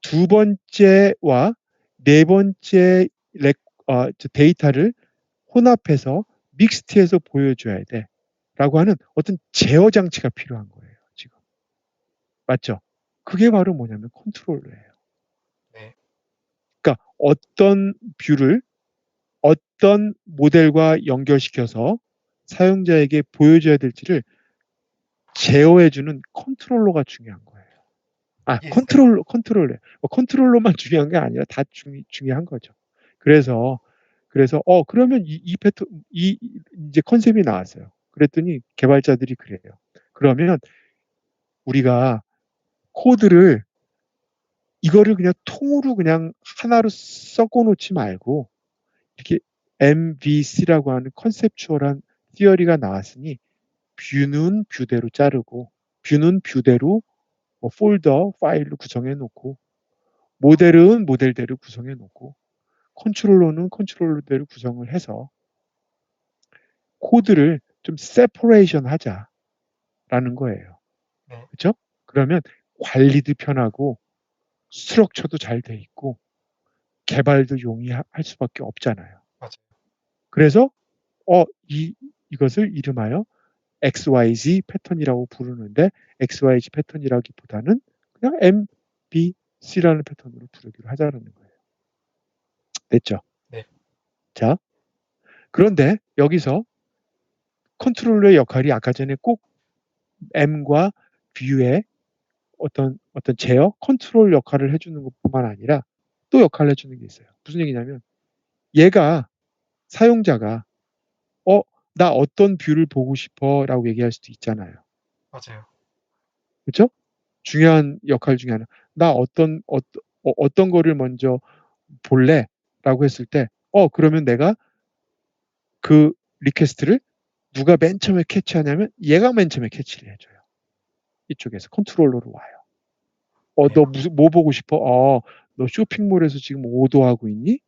2번째와 4번째 데이터를 혼합해서 믹스트해서 보여줘야 돼. 라고 하는 어떤 제어 장치가 필요한 거예요. 지금. 맞죠? 그게 바로 뭐냐면 컨트롤러예요. 네. 그러니까 어떤 뷰를 어떤 모델과 연결시켜서 사용자에게 보여줘야 될지를 제어해주는 컨트롤러가 중요한 거예요. 이해했어요. 컨트롤러만 중요한 게 아니라 다 중요한 거죠. 그래서 그러면 이 패턴 이제 컨셉이 나왔어요. 그랬더니 개발자들이 그래요. 그러면 우리가 코드를 이거를 그냥 통으로 그냥 하나로 섞어 놓지 말고 이렇게 MVC라고 하는 컨셉추얼한 티어리가 나왔으니 뷰는 뷰대로 자르고 뷰는 뷰대로 뭐 폴더 파일로 구성해 놓고 모델은 모델대로 구성해 놓고 컨트롤러는 컨트롤러대로 구성을 해서 코드를 좀 세퍼레이션 하자라는 거예요. 네. 그렇죠? 그러면 관리도 편하고 스트럭처도 잘 돼 있고 개발도 용이할 수밖에 없잖아요. 맞아요. 그래서 이것을 이름하여 XYZ 패턴이라고 부르는데 XYZ 패턴이라기보다는 그냥 MBC라는 패턴으로 부르기로 하자는 거예요. 됐죠? 네. 자, 그런데 여기서 컨트롤러의 역할이 아까 전에 꼭 M과 뷰의 어떤 제어, 컨트롤 역할을 해주는 것뿐만 아니라 또 역할을 해주는 게 있어요. 무슨 얘기냐면 얘가 사용자가 나 어떤 뷰를 보고 싶어 라고 얘기할 수도 있잖아요. 맞아요. 그렇죠? 중요한 역할 중에 하나. 나 어떤 거를 먼저 볼래? 라고 했을 때 그러면 내가 그 리퀘스트를 누가 맨 처음에 캐치하냐면 얘가 맨 처음에 캐치를 해줘요. 이쪽에서 컨트롤러로 와요. 네. 너 뭐 보고 싶어? 너 쇼핑몰에서 지금 오더하고 있니?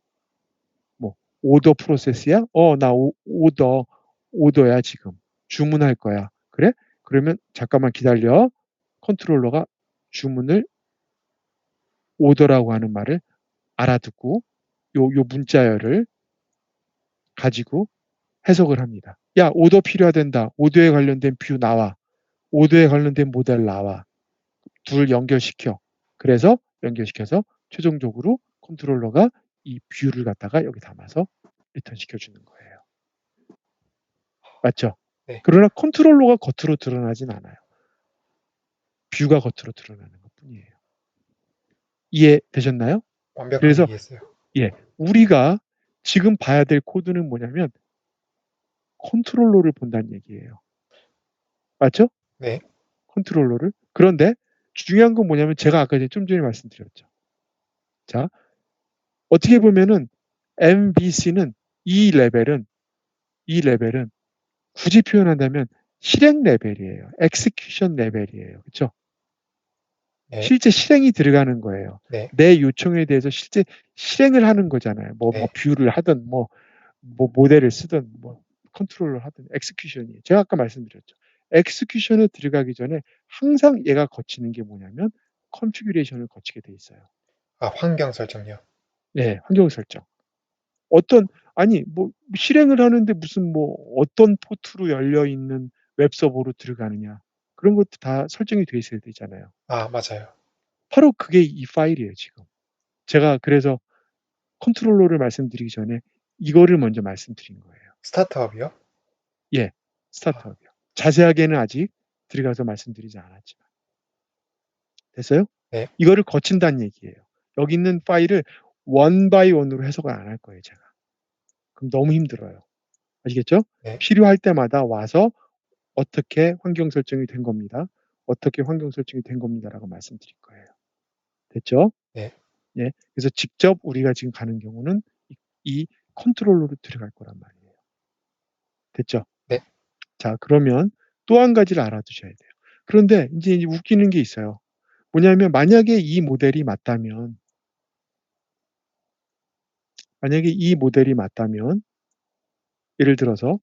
뭐 오더 프로세스야? 나 오더야 지금. 주문할 거야. 그래? 그러면 잠깐만 기다려. 컨트롤러가 주문을 오더라고 하는 말을 알아듣고 요 문자열을 가지고 해석을 합니다. 야, 오더 필요하단다. 오더에 관련된 뷰 나와. 오더에 관련된 모델 나와. 둘 연결시켜. 그래서 연결시켜서 최종적으로 컨트롤러가 이 뷰를 갖다가 여기 담아서 리턴 시켜주는 거예요. 맞죠? 네. 그러나 컨트롤러가 겉으로 드러나진 않아요. 뷰가 겉으로 드러나는 것 뿐이에요. 이해되셨나요? 완벽하게 그래서 이해했어요. 우리가 지금 봐야 될 코드는 뭐냐면 컨트롤러를 본다는 얘기예요. 맞죠? 네. 컨트롤러를. 그런데 중요한 건 뭐냐면 제가 아까 좀 전에 말씀드렸죠. 자, 어떻게 보면은 MVC는 이 레벨은 굳이 표현한다면 실행 레벨이에요. 엑스큐션 레벨이에요. 그렇죠? 네. 실제 실행이 들어가는 거예요. 네. 내 요청에 대해서 실제 실행을 하는 거잖아요. 뭐 네. 뷰를 하든 뭐 모델을 쓰든 뭐 컨트롤을 하든 엑스큐션이. 제가 아까 말씀드렸죠. 엑스큐션에 들어가기 전에 항상 얘가 거치는 게 뭐냐면 컨피규레이션을 거치게 돼 있어요. 환경 설정요. 네, 환경 설정. 뭐 실행을 하는데 무슨 뭐 어떤 포트로 열려 있는 웹 서버로 들어가느냐. 그런 것도 다 설정이 돼 있어야 되잖아요. 맞아요. 바로 그게 이 파일이에요, 지금. 제가 그래서 컨트롤러를 말씀드리기 전에 이거를 먼저 말씀드린 거예요. 스타트업이요? 예, 스타트업이요. 자세하게는 아직 들어가서 말씀드리지 않았지만. 됐어요? 네. 이거를 거친다는 얘기예요. 여기 있는 파일을 원 바이 원으로 해석을 안 할 거예요, 제가. 그럼 너무 힘들어요. 아시겠죠? 네. 필요할 때마다 와서 어떻게 환경 설정이 된 겁니다. 어떻게 환경 설정이 된 겁니다라고 말씀드릴 거예요. 됐죠? 네. 예. 그래서 직접 우리가 지금 가는 경우는 이 컨트롤러로 들어갈 거란 말이에요. 됐죠? 네. 자, 그러면 또 한 가지를 알아두셔야 돼요. 그런데 이제 웃기는 게 있어요. 뭐냐면 만약에 이 모델이 맞다면 예를 들어서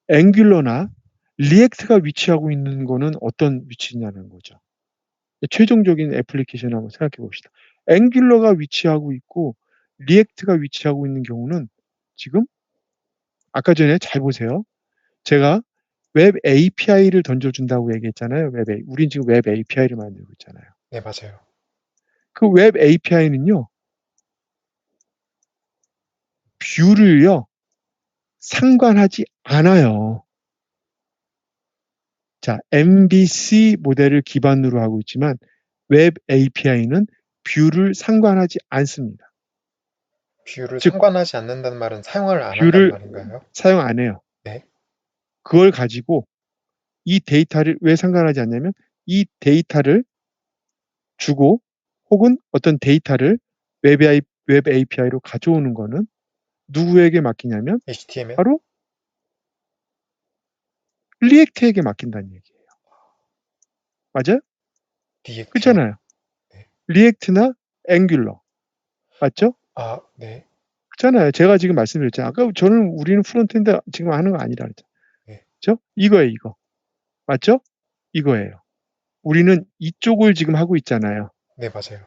앵귤러나 리액트가 위치하고 있는 거는 어떤 위치냐는 거죠. 최종적인 애플리케이션을 한번 생각해 봅시다. 앵귤러가 위치하고 있고 리액트가 위치하고 있는 경우는 지금 아까 전에 잘 보세요. 제가 웹 API를 던져준다고 얘기했잖아요. 우린 지금 웹 API를 만들고 있잖아요. 네, 맞아요. 그 웹 API는요, 뷰를요, 상관하지 않아요. 자, MVC 모델을 기반으로 하고 있지만 웹 API는 뷰를 상관하지 않습니다. 뷰를 즉, 상관하지 않는다는 말은 사용을 안 한다는 뷰를 말인가요? 사용 안 해요. 네. 그걸 가지고 이 데이터를 왜 상관하지 않냐면 이 데이터를 주고 혹은 어떤 데이터를 웹 API로 가져오는 거는 누구에게 맡기냐면 HTML? 바로 리액트에게 맡긴다는 얘기예요. 맞아요? React요? 그렇잖아요. 네. 리액트나 앵귤러. 맞죠? 아, 네. 그렇잖아요. 제가 지금 말씀드렸잖아요. 아까 우리는 프론트엔드 지금 하는 거 아니라 그랬죠. 네. 그렇죠? 이거예요, 이거. 맞죠? 이거예요. 우리는 이쪽을 지금 하고 있잖아요. 네, 맞아요.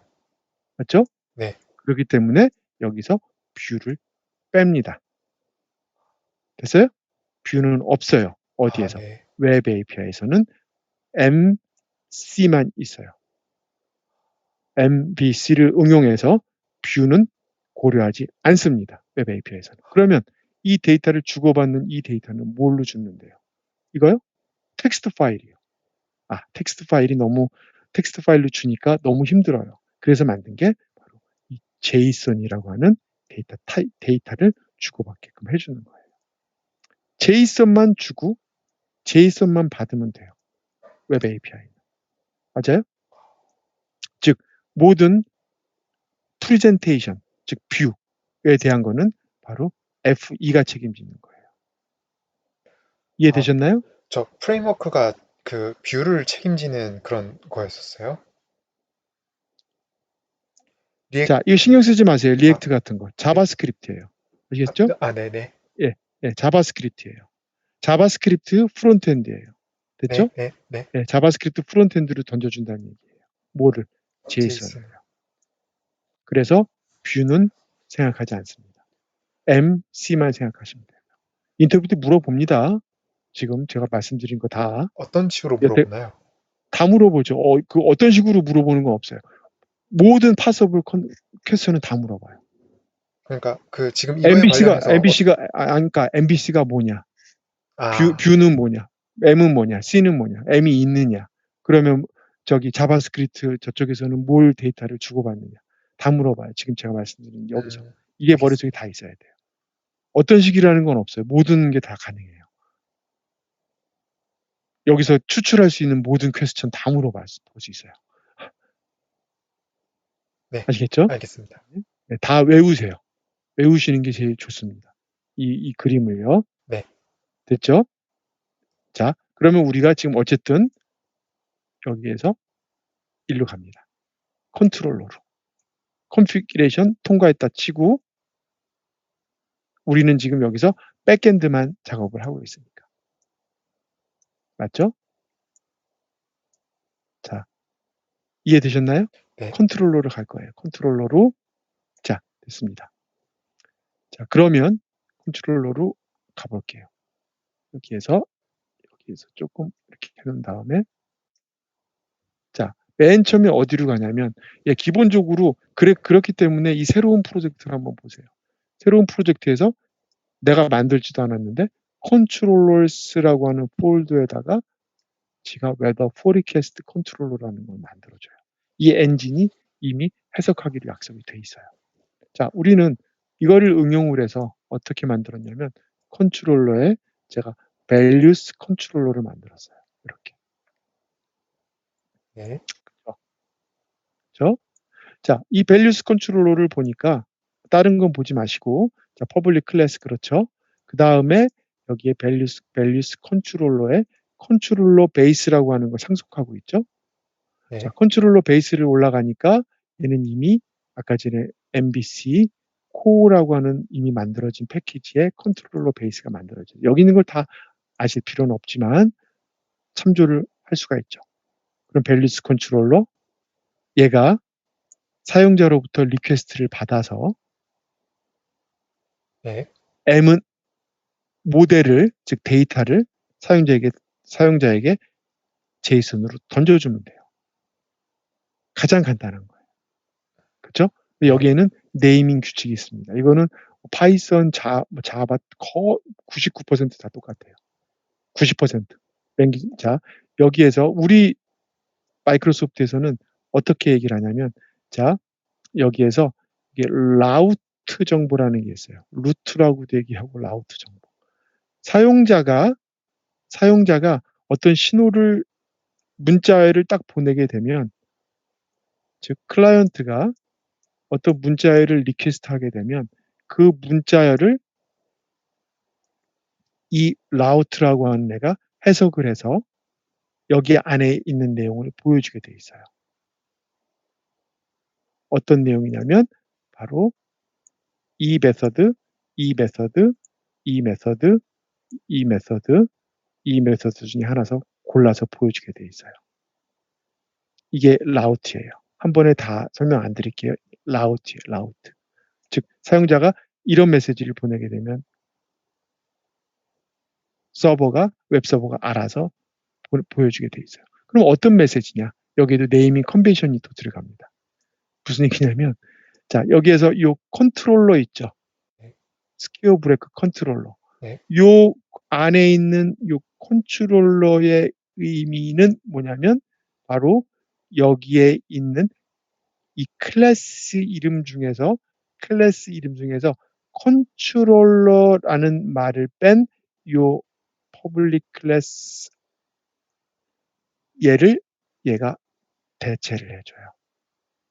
맞죠? 네. 그렇기 때문에 여기서 뷰를 뺍니다. 됐어요? 뷰는 없어요. 아, 어디에서? 네. 웹 API에서는 MC만 있어요. MVC를 응용해서 뷰는 고려하지 않습니다. 웹 API에서는. 그러면 이 데이터를 주고받는 이 데이터는 뭘로 주는데요? 이거요? 텍스트 파일이요. 텍스트 파일이 너무 텍스트 파일로 주니까 너무 힘들어요. 그래서 만든 게 바로 이 JSON이라고 하는 데이터를 주고받게끔 해주는 거예요. JSON만 주고 JSON만 받으면 돼요. 웹 API는. 맞아요? 즉 모든 프리젠테이션, 즉 뷰에 대한 거는 바로 F2가 책임지는 거예요. 아, 이해되셨나요? 저 프레임워크가 그 뷰를 책임지는 그런 거였었어요? 리액, 자, 이거 신경 쓰지 마세요. 아, 리액트 같은 거. 네. 자바스크립트예요. 아시겠죠? 네네. 예, 예, 자바스크립트예요. 자바스크립트 프론트엔드예요. 네, 됐죠? 네, 네. 예, 자바스크립트 프론트엔드를 던져준다는 얘기예요. 뭐를? 제이슨. JSON을요. 그래서 뷰는 생각하지 않습니다. MC만 생각하시면 돼요. 인터뷰 때 물어봅니다. 지금 제가 말씀드린 거 다. 어떤 식으로 여태 물어보나요? 다 물어보죠. 그 어떤 식으로 물어보는 건 없어요. 모든 파서블 퀘스천은 다 물어봐요. 그러니까 그 지금 이거에 관련해서 그러니까 MVC가 뭐냐? 아, 뷰는 뭐냐? M은 뭐냐? C는 뭐냐? M이 있느냐? 그러면 저기 자바스크립트 저쪽에서는 뭘 데이터를 주고받느냐? 다 물어봐요. 지금 제가 말씀드린 여기서. 이게 머릿속에 알겠습니다. 다 있어야 돼요. 어떤 식이라는 건 없어요. 모든 게 다 가능해요. 여기서 추출할 수 있는 모든 퀘스천 다 물어볼 수 있어요. 네, 아시겠죠? 알겠습니다. 네, 다 외우세요. 외우시는 게 제일 좋습니다. 이 그림을요. 네, 됐죠? 자, 그러면 우리가 지금 어쨌든 여기에서 일로 갑니다. 컨트롤러로. 컨피규레이션 통과했다 치고 우리는 지금 여기서 백엔드만 작업을 하고 있으니까. 맞죠? 자, 이해되셨나요? 네, 컨트롤러로 갈 거예요. 컨트롤러로. 자, 됐습니다. 자, 그러면 컨트롤러로 가볼게요. 여기에서 조금 이렇게 해놓은 다음에 자, 맨 처음에 어디로 가냐면 기본적으로 그렇기 때문에 이 새로운 프로젝트를 한번 보세요. 새로운 프로젝트에서 내가 만들지도 않았는데 컨트롤러스라고 하는 폴더에다가 지가 웨더 포리캐스트 컨트롤러라는 걸 만들어줘요. 이 엔진이 이미 해석하기로 약속이 돼 있어요. 자, 우리는 이거를 응용을 해서 어떻게 만들었냐면 컨트롤러에 제가 values 컨트롤러를 만들었어요. 이렇게. 네, 그렇죠? 자, 이 values 컨트롤러를 보니까 다른 건 보지 마시고 자, public class 그렇죠? 그 다음에 여기에 values 컨트롤러에 컨트롤러 베이스라고 하는 걸 상속하고 있죠? 자, 네, 컨트롤러 베이스를 올라가니까 얘는 이미 아까 전에 MVC 코어라고 하는 이미 만들어진 패키지에 컨트롤러 베이스가 만들어져요. 여기 있는 걸 다 아실 필요는 없지만 참조를 할 수가 있죠. 그럼 밸리스 컨트롤러 얘가 사용자로부터 리퀘스트를 받아서 네. M은 모델을 즉 데이터를 사용자에게 JSON으로 던져주면 돼요. 가장 간단한 거예요. 그렇죠? 네. 여기에는 네이밍 규칙이 있습니다. 이거는 파이썬, 자바 99%다 똑같아요. 90%. 자, 여기에서 우리 마이크로소프트에서는 어떻게 얘기를 하냐면, 자, 여기에서 이게 라우트 정보라는 게 있어요. 루트라고도 얘기하고 라우트 정보. 사용자가 어떤 신호를 문자를 딱 보내게 되면, 즉 클라이언트가 어떤 문자를 리퀘스트하게 되면 그 문자를 이 라우트라고 하는 애가 해석을 해서 여기 안에 있는 내용을 보여주게 돼 있어요. 어떤 내용이냐면 바로 이 메서드, 이 메서드, 이 메서드, 이 메서드, 이 메서드 중에 하나서 골라서 보여주게 돼 있어요. 이게 라우트예요. 한 번에 다 설명 안 드릴게요. 라우트예요. 라우트. 즉 사용자가 이런 메시지를 보내게 되면 웹 서버가 알아서 보여주게 돼 있어요. 그럼 어떤 메시지냐? 여기에도 네이밍 컨벤션이 또 들어갑니다. 무슨 얘기냐면, 자, 여기에서 이 컨트롤러 있죠? 네. 스퀘어 브레이크 컨트롤러. 네. 요 안에 있는 요 컨트롤러의 의미는 뭐냐면, 바로 여기에 있는 이 클래스 이름 중에서 컨트롤러라는 말을 뺀 요 퍼블릭 클래스 얘가 대체를 해줘요.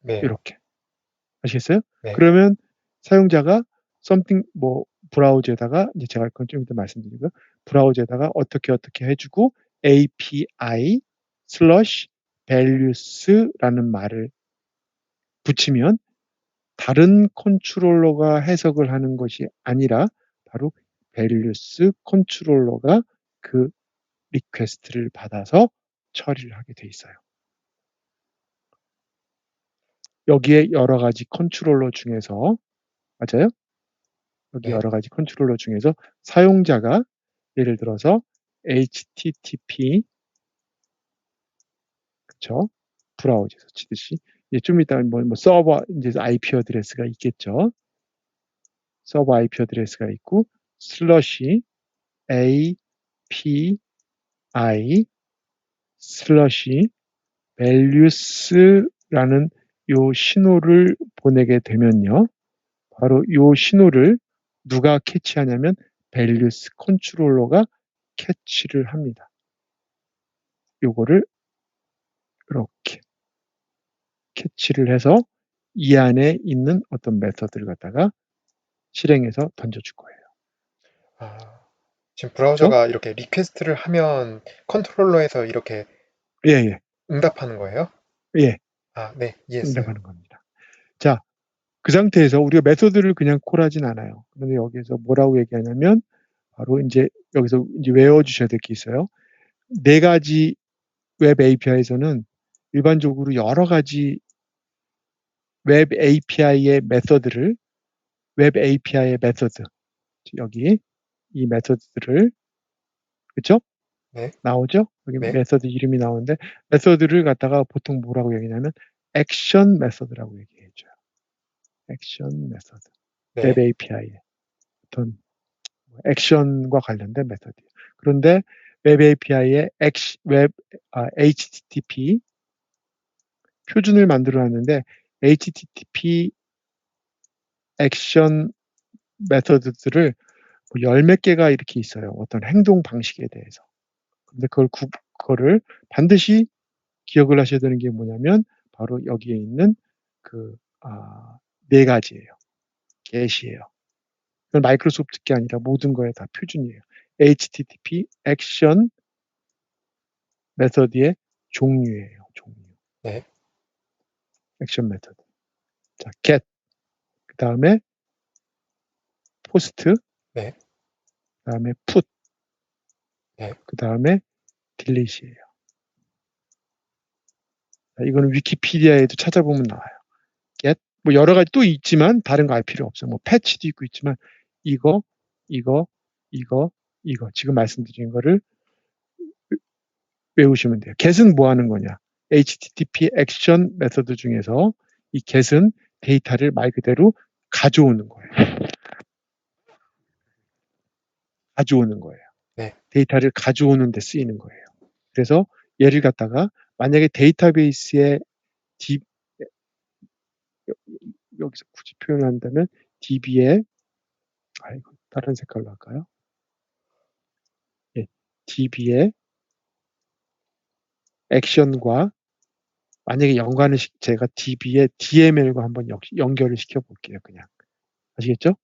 네. 이렇게. 아시겠어요? 네. 그러면 사용자가 브라우저에다가 이제 제가 그건 좀 이따 말씀드리고요. 브라우저에다가 어떻게 해주고 API values라는 말을 붙이면 다른 컨트롤러가 해석을 하는 것이 아니라 바로 values 컨트롤러가 그 리퀘스트를 받아서 처리를 하게 돼 있어요. 여기에 여러 가지 컨트롤러 중에서 맞아요? 여기 네. 여러 가지 컨트롤러 중에서 사용자가 예를 들어서 HTTP 그쵸? 브라우저에서 치듯이 좀 이따 서버 이제 IP 어드레스가 있겠죠. 서버 IP 어드레스가 있고 슬러시 API 슬러시 values라는 요 신호를 보내게 되면요. 바로 요 신호를 누가 캐치하냐면 values 컨트롤러가 캐치를 합니다. 요거를 이렇게 캐치를 해서 이 안에 있는 어떤 메서드를 갖다가 실행해서 던져줄 거예요. 아, 지금 그렇죠? 브라우저가 이렇게 리퀘스트를 하면 컨트롤러에서 이렇게 예. 응답하는 거예요? 예. 아, 네, 이해했어요. 응답하는 겁니다. 자, 그 상태에서 우리가 메서드를 그냥 콜하진 않아요. 그런데 여기에서 뭐라고 얘기하냐면 바로 이제 여기서 이제 외워주셔야 될 게 있어요. 4가지 웹 API에서는 일반적으로 여러 가지 웹 API의 메서드 여기 이 메서드들을 그쵸? 네. 나오죠? 여기 네. 메서드 이름이 나오는데 메서드를 갖다가 보통 뭐라고 얘기하냐면 액션 메서드라고 얘기해 줘요. 액션 메서드. 웹 네. API의 어떤 액션과 관련된 메서드예요. 그런데 웹 API의 HTTP 표준을 만들어 놨는데 HTTP 액션 메서드들을 열 몇 개가 이렇게 있어요. 어떤 행동 방식에 대해서. 근데 그거를 반드시 기억을 하셔야 되는 게 뭐냐면 바로 여기에 있는 그 4가지예요. get이에요. 그건 마이크로소프트 게 아니라 모든 거에 다 표준이에요. HTTP 액션 메서드의 종류예요. 종류. 네. 액션 메서드. 자, get 그다음에 post 네. 그다음에 put 네. 그다음에 delete이에요. 이거는 위키피디아에도 찾아보면 나와요. get 뭐 여러 가지 또 있지만 다른 거 알 필요 없어요. 뭐 패치도 있고 있지만 이거 지금 말씀드린 거를 외우시면 돼요. get은 뭐 하는 거냐? HTTP 액션 메서드 중에서 이 get은 데이터를 말 그대로 가져오는 거예요. 가져오는 거예요. 네. 데이터를 가져오는 데 쓰이는 거예요. 그래서 얘를 갖다가 만약에 데이터베이스에 여기서 굳이 표현한다면 DB에 다른 색깔로 할까요? 예, DB의 액션과 만약에 연관을 제가 DB의 DML과 한번 연결을 시켜볼게요. 그냥 아시겠죠?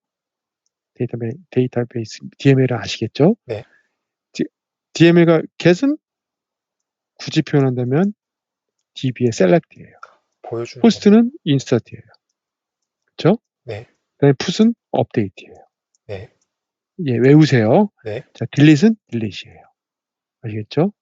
데이터베이스 DML을 아시겠죠? 네. DML과 get은 굳이 표현한다면 DB의 select예요. 보여주는 post는 insert예요. 그렇죠? 네. 그다음에 put은 update예요. 네. 예, 외우세요. 네. 자, delete은 delete예요. 아시겠죠?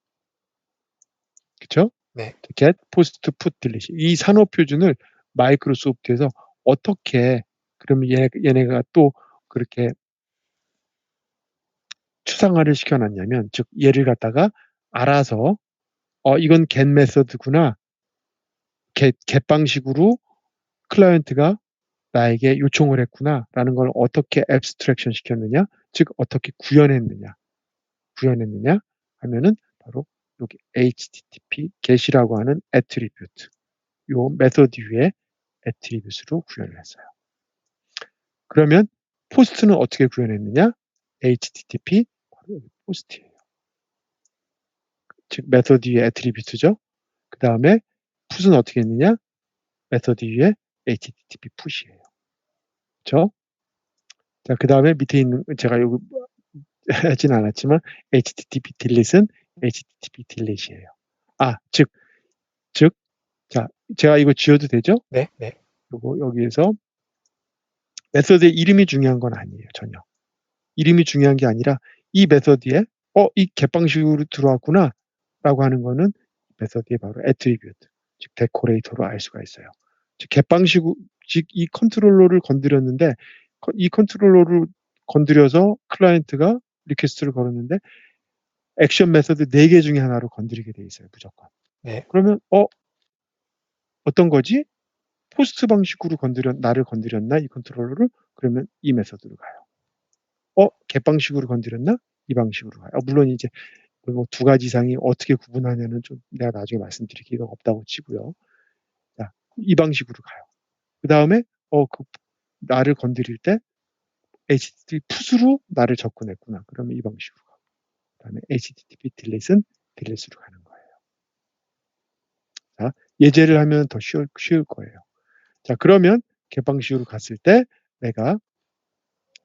그렇죠? 네. get, post, put, delete 이 산업 표준을 마이크로소프트에서 어떻게 그러면 얘네가 또 그렇게 추상화를 시켜놨냐면 즉 얘를 갖다가 알아서 이건 get 메서드구나 get 방식으로 클라이언트가 나에게 요청을 했구나라는 걸 어떻게 abstraction 시켰느냐 즉 어떻게 구현했느냐 하면은 바로 여기 HTTP get이라고 하는 attribute 요 메서드 위에 attribute로 구현을 했어요. 그러면 포스트는 어떻게 구현했느냐? HTTP 바로 여기 포스트예요. 즉 메서드 위에 attribute죠. 그 다음에 풋은 어떻게 했느냐? 메서드 위에 HTTP 풋이에요. 그렇죠? 자, 그 다음에 밑에 있는 제가 여기 하진 않았지만 HTTP delete은 HTTP delete이에요. 즉, 자, 제가 이거 지워도 되죠? 네. 네. 요거 여기에서 메서드의 이름이 중요한 건 아니에요, 전혀. 이름이 중요한 게 아니라 이 메서드에 이 get방식으로 들어왔구나 라고 하는 거는 메서드의 바로 attribute, 즉 데코레이터로 알 수가 있어요. 즉 get방식으로 즉 이 컨트롤러를 건드렸는데 이 컨트롤러를 건드려서 클라이언트가 리퀘스트를 걸었는데 액션 메서드 4개 중에 하나로 건드리게 돼 있어요, 무조건. 네. 그러면 어떤 거지? 포스트 방식으로 나를 건드렸나 이 컨트롤러를? 그러면 이 메서드로 가요. get 방식으로 건드렸나? 이 방식으로 가요. 물론 이제 뭐 두 가지 이상이 어떻게 구분하냐는 좀 내가 나중에 말씀드릴 기회가 없다고 치고요. 자, 이 방식으로 가요. 그 다음에 나를 건드릴 때 HTTP 풋으로 나를 접근했구나. 그러면 이 방식으로 가고 그 다음에 HTTP delete은 delete로 가는 거예요. 자, 예제를 하면 더 쉬울 거예요. 자, 그러면 get 방식으로 갔을 때 내가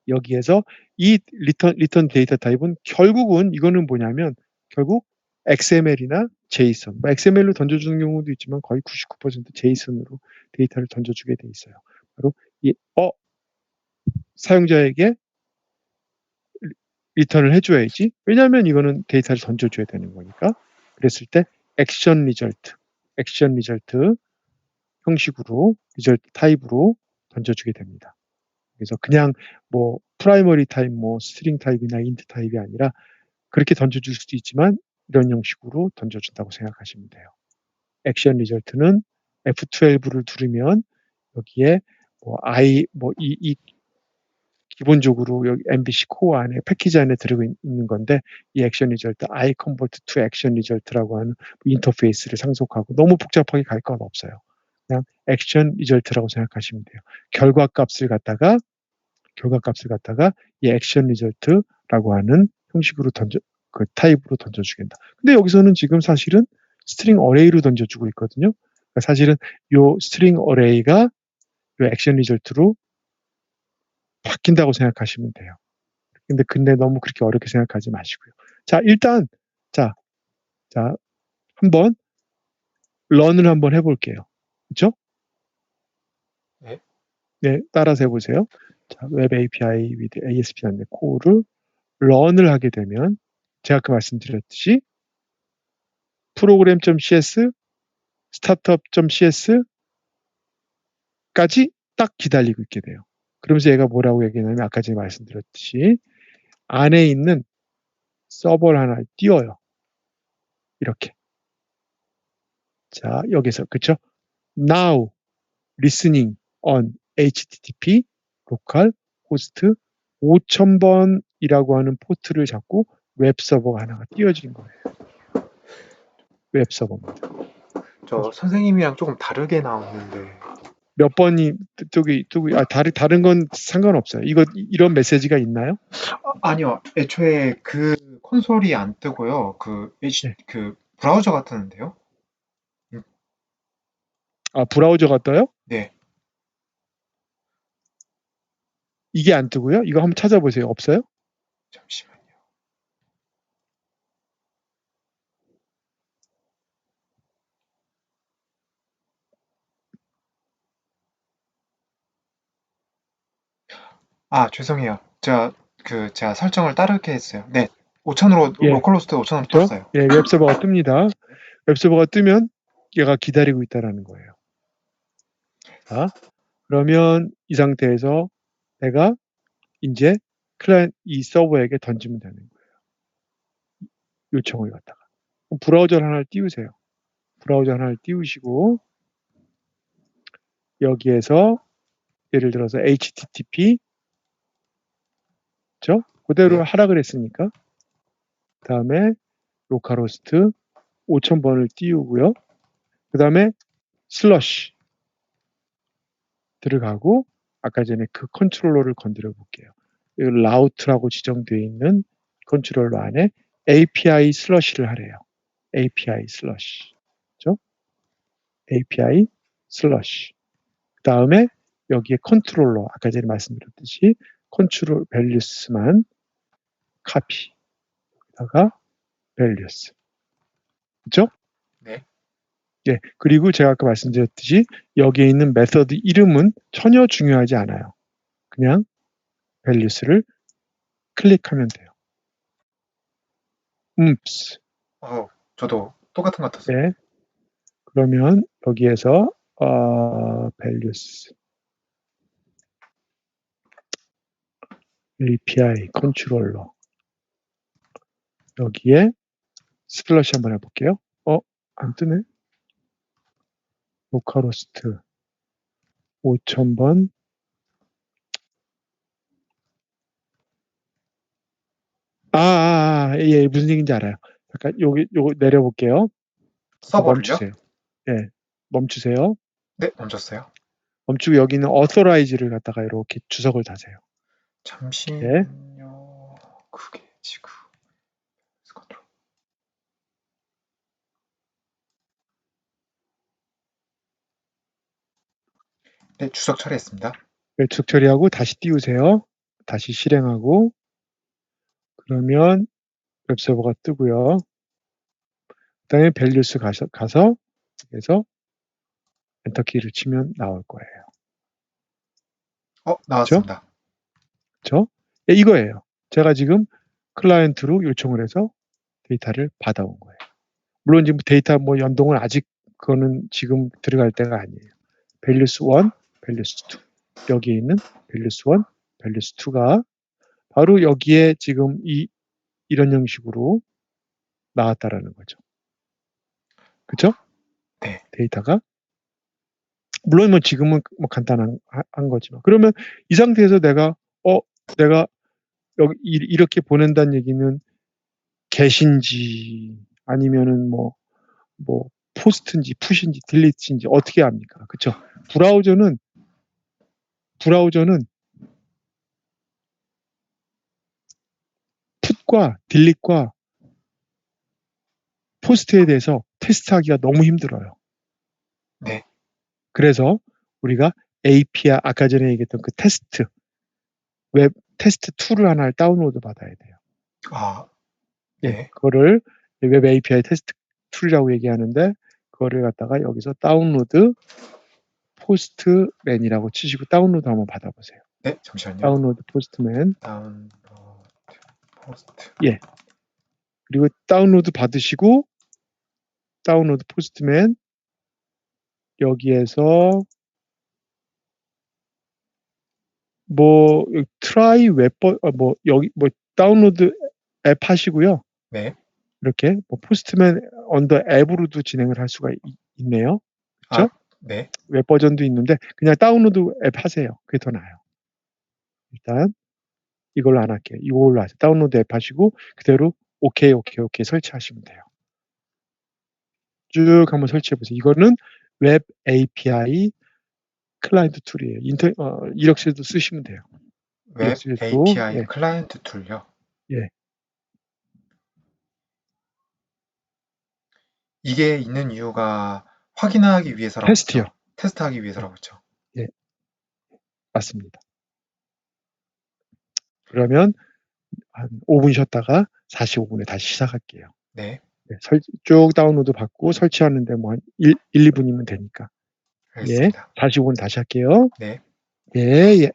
여기에서 이 리턴 데이터 타입은 결국은 이거는 뭐냐면 결국 XML이나 JSON, XML로 던져주는 경우도 있지만 거의 99% JSON으로 데이터를 던져주게 돼 있어요. 바로 사용자에게 리턴을 해줘야지. 왜냐하면 이거는 데이터를 던져줘야 되는 거니까. 그랬을 때 액션 리절트 형식으로 리절트 타입으로 던져주게 됩니다. 그래서 그냥 뭐 프라이머리 타입, 뭐 스트링 타입이나 인트 타입이 아니라 그렇게 던져줄 수도 있지만 이런 형식으로 던져준다고 생각하시면 돼요. 액션 리절트는 F12를 누르면 여기에 기본적으로 여기 MVC 코어 안에 패키지 안에 들어가 있는 건데 이 액션 리절트 I convert to 액션 리절트라고 하는 인터페이스를 상속하고 너무 복잡하게 갈 건 없어요. 그냥 액션 리절트라고 생각하시면 돼요. 결과값을 갖다가 이 액션 리절트라고 하는 형식으로 그 타입으로 던져주겠다. 근데 여기서는 지금 사실은 스트링 어레이로 던져주고 있거든요. 그러니까 사실은 요 스트링 어레이가 요 액션 리절트로 바뀐다고 생각하시면 돼요. 근데 너무 그렇게 어렵게 생각하지 마시고요. 자, 일단 자 한번 런을 한번 해볼게요. 그렇죠? 네. 네, 따라서 해보세요. 자, 웹 API with ASP.NET Core를 런을 하게 되면 제가 아까 말씀드렸듯이 program.cs, startup.cs까지 딱 기다리고 있게 돼요. 그러면서 얘가 뭐라고 얘기하냐면 아까 제가 말씀드렸듯이 안에 있는 서버를 하나 띄워요. 이렇게. 자, 여기서 그쵸? Now listening on HTTP 로컬 호스트 5000번이라고 하는 포트를 잡고 웹 서버가 하나가 띄워진 거예요. 웹 서버입니다. 저 선생님이랑 조금 다르게 나오는데. 몇 번이 다른 건 상관없어요. 이런 메시지가 있나요? 아니요. 애초에 그 콘솔이 안 뜨고요. 네. 그 브라우저가 뜨는데요. 아, 브라우저가 떠요? 네. 이게 안 뜨고요? 이거 한번 찾아보세요. 없어요? 잠시만요. 아, 죄송해요. 제가 설정을 따르게 했어요. 네. 5000으로, 예. 로컬호스트 5000으로 그렇죠? 떴어요. 예, 웹 서버가 뜹니다. 웹 서버가 뜨면 얘가 기다리고 있다라는 거예요. 자, 그러면 이 상태에서 내가 이제 클라이언트 이 서버에게 던지면 되는 거예요. 요청을 갖다가. 그럼 브라우저를 하나를 띄우세요. 브라우저 하나를 띄우시고 여기에서 예를 들어서 HTTP 그렇죠? 그대로 네. 하라 그랬으니까 그다음에 로컬호스트 5000번을 띄우고요. 그다음에 슬러시 들어가고 아까 전에 그 컨트롤러를 건드려 볼게요. 라우트라고 지정되어 있는 컨트롤러 안에 API 슬러시를 하래요. API 슬러시. 그렇죠? API 슬러시. 그다음에 여기에 컨트롤러 아까 전에 말씀드렸듯이 컨트롤 밸류스만 카피. 여기다가 밸류스. 그렇죠? 네. 예. 그리고 제가 아까 말씀드렸듯이 여기에 있는 메서드 이름은 전혀 중요하지 않아요. 그냥 밸류스를 클릭하면 돼요. 저도 똑같은 것 같았어요. 네. 그러면 여기에서 밸류스 API 컨트롤러 여기에 스플러시 한번 해볼게요. 안 뜨네. 로컬호스트 5000번 예, 무슨 얘기인지 알아요. 잠깐 요거 내려볼게요. 서버를요? 멈추세요. 예, 멈추세요. 네, 멈췄어요. 멈추고 여기는 authorize를 갖다가 이렇게 주석을 다세요. 예. 잠시만요. 그게 지금 컨트롤. 네, 주석 처리했습니다. 네, 주석 처리하고 다시 띄우세요. 다시 실행하고 그러면 웹서버가 뜨고요. 그다음에 밸류스 가서 여기서 엔터키를 치면 나올 거예요. 그렇죠? 나왔습니다. 그렇죠? 예, 이거예요. 제가 지금 클라이언트로 요청을 해서 데이터를 받아온 거예요. 물론 지금 데이터 연동을 아직 그거는 지금 들어갈 때가 아니에요. 밸류스 1, 밸류스 2 여기에 있는 밸류스 1, 밸류스 2가 바로 여기에 지금 이런 형식으로 나왔다라는 거죠. 그렇죠? 네. 데이터가 물론 지금은 간단한 거지만 그러면 이 상태에서 내가 여기 이렇게 보낸다는 얘기는 get인지 아니면은 포스트인지 푸시인지 딜리트인지 어떻게 합니까? 그렇죠? 브라우저는 풋과 딜리트과 포스트에 대해서 테스트하기가 너무 힘들어요. 네. 그래서 우리가 API 아까 전에 얘기했던 그 테스트 웹 테스트 툴을 하나를 다운로드 받아야 돼요. 네. 예, 그거를 웹 API 테스트 툴이라고 얘기하는데 그거를 갖다가 여기서 다운로드 포스트맨이라고 치시고 다운로드 한번 받아보세요. 네, 잠시만요. 다운로드 포스트맨. 다운로드 포스트. 예. 그리고 다운로드 받으시고 다운로드 포스트맨 여기에서 트라이 웹버 여기 다운로드 앱 하시고요. 네. 이렇게 포스트맨 언더 앱으로도 진행을 할 수가 있네요. 아, 그쵸? 네. 웹 버전도 있는데 그냥 다운로드 앱 하세요. 그게 더 나아요. 일단 이걸로 안 할게요. 이걸로 하세요. 다운로드 앱 하시고 그대로 오케이, 오케이, 오케이 설치하시면 돼요. 쭉 한번 설치해 보세요. 이거는 웹 API 클라이언트 툴이에요. 이력서도 쓰시면 돼요. 웹 이력서도 API 예, 클라이언트 툴요. 예, 이게 있는 이유가 확인하기 위해서라고 테스트요. 했죠. 테스트하기 예, 위해서라고 했죠. 예, 맞습니다. 그러면 한 5분 쉬었다가 45분에 다시 시작할게요. 네, 네, 쭉 다운로드 받고 설치하는데 뭐 한 1, 2분이면 되니까. 예, 알겠습니다. 45분 다시 할게요. 네. 예, 예.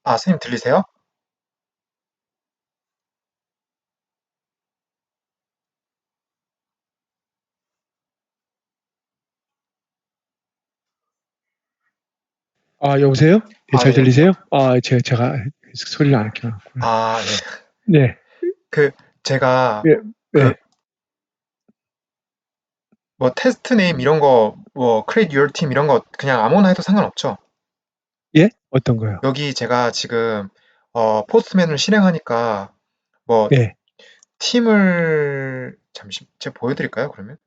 아, 선생님 들리세요? 아, 여보세요? 예, 아, 잘 네. 들리세요? 아, 제가 소리를 안 켜놨구나. 아, 네. 네, 그, 제가, 예, 그, 예, 뭐, 테스트 네임 이런 거, 뭐, create your team 이런 거 그냥 아무나 해도 상관없죠? 예? 어떤 거요? 여기 제가 지금, 포스트맨을 실행하니까, 뭐, 예, 제가 보여드릴까요, 그러면?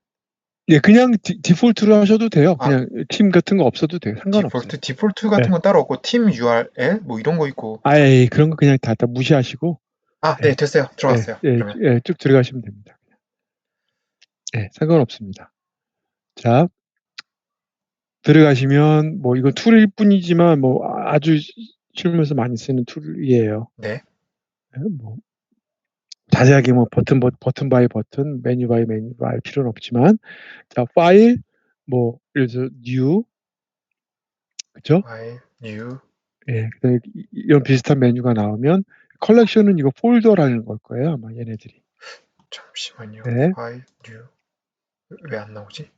예, 그냥 디폴트로 하셔도 돼요. 아, 그냥 팀 같은 거 없어도 돼요. 상관없어요. 디폴트 같은 예, 건 따로 없고, 팀 URL? 뭐 이런 거 있고. 아예 그런 거 그냥 다 무시하시고, 아, 네, 예, 됐어요. 예, 들어갔어요. 예, 그러면. 예, 쭉 들어가시면 됩니다. 예, 상관없습니다. 자, 들어가시면 뭐 이건 툴일 뿐이지만 뭐 아주 실무에서 많이 쓰는 툴이에요. 네, 예, 뭐 자세하게 뭐 버튼 바이 버튼, 메뉴 바이 메뉴 알 필요는 없지만, 자, 파일, 뭐, 예를 들어서 new, 그죠? file, new, 예, 그다음에 이런 비슷한 메뉴가 나오면 컬렉션은 이거 폴더라는 걸 거예요, 아마 얘네들이. 잠시만요. 네. file, new. 왜 안 나오지?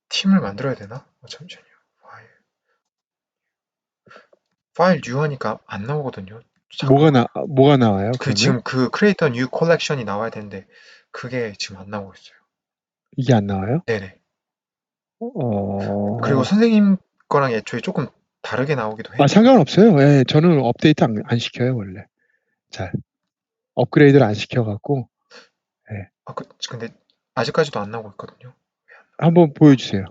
팀을 만들어야 되나? 잠시만요. 파일 new 하니까 안 나오거든요. 잠깐만. 뭐가 나와요, 그 그러면? 지금 그 create a new collection이 나와야 되는데 그게 지금 안 나오고 있어요. 이게 안 나와요? 네네. 그리고 어, 선생님 거랑 애초에 조금 다르게 나오기도 해요. 상관없어요. 예, 저는 업데이트 안 시켜요, 원래. 잘. 업그레이드를 안 시켜갖고, 예. 근데 아직까지도 안 나오고 있거든요. 한번 보여주세요.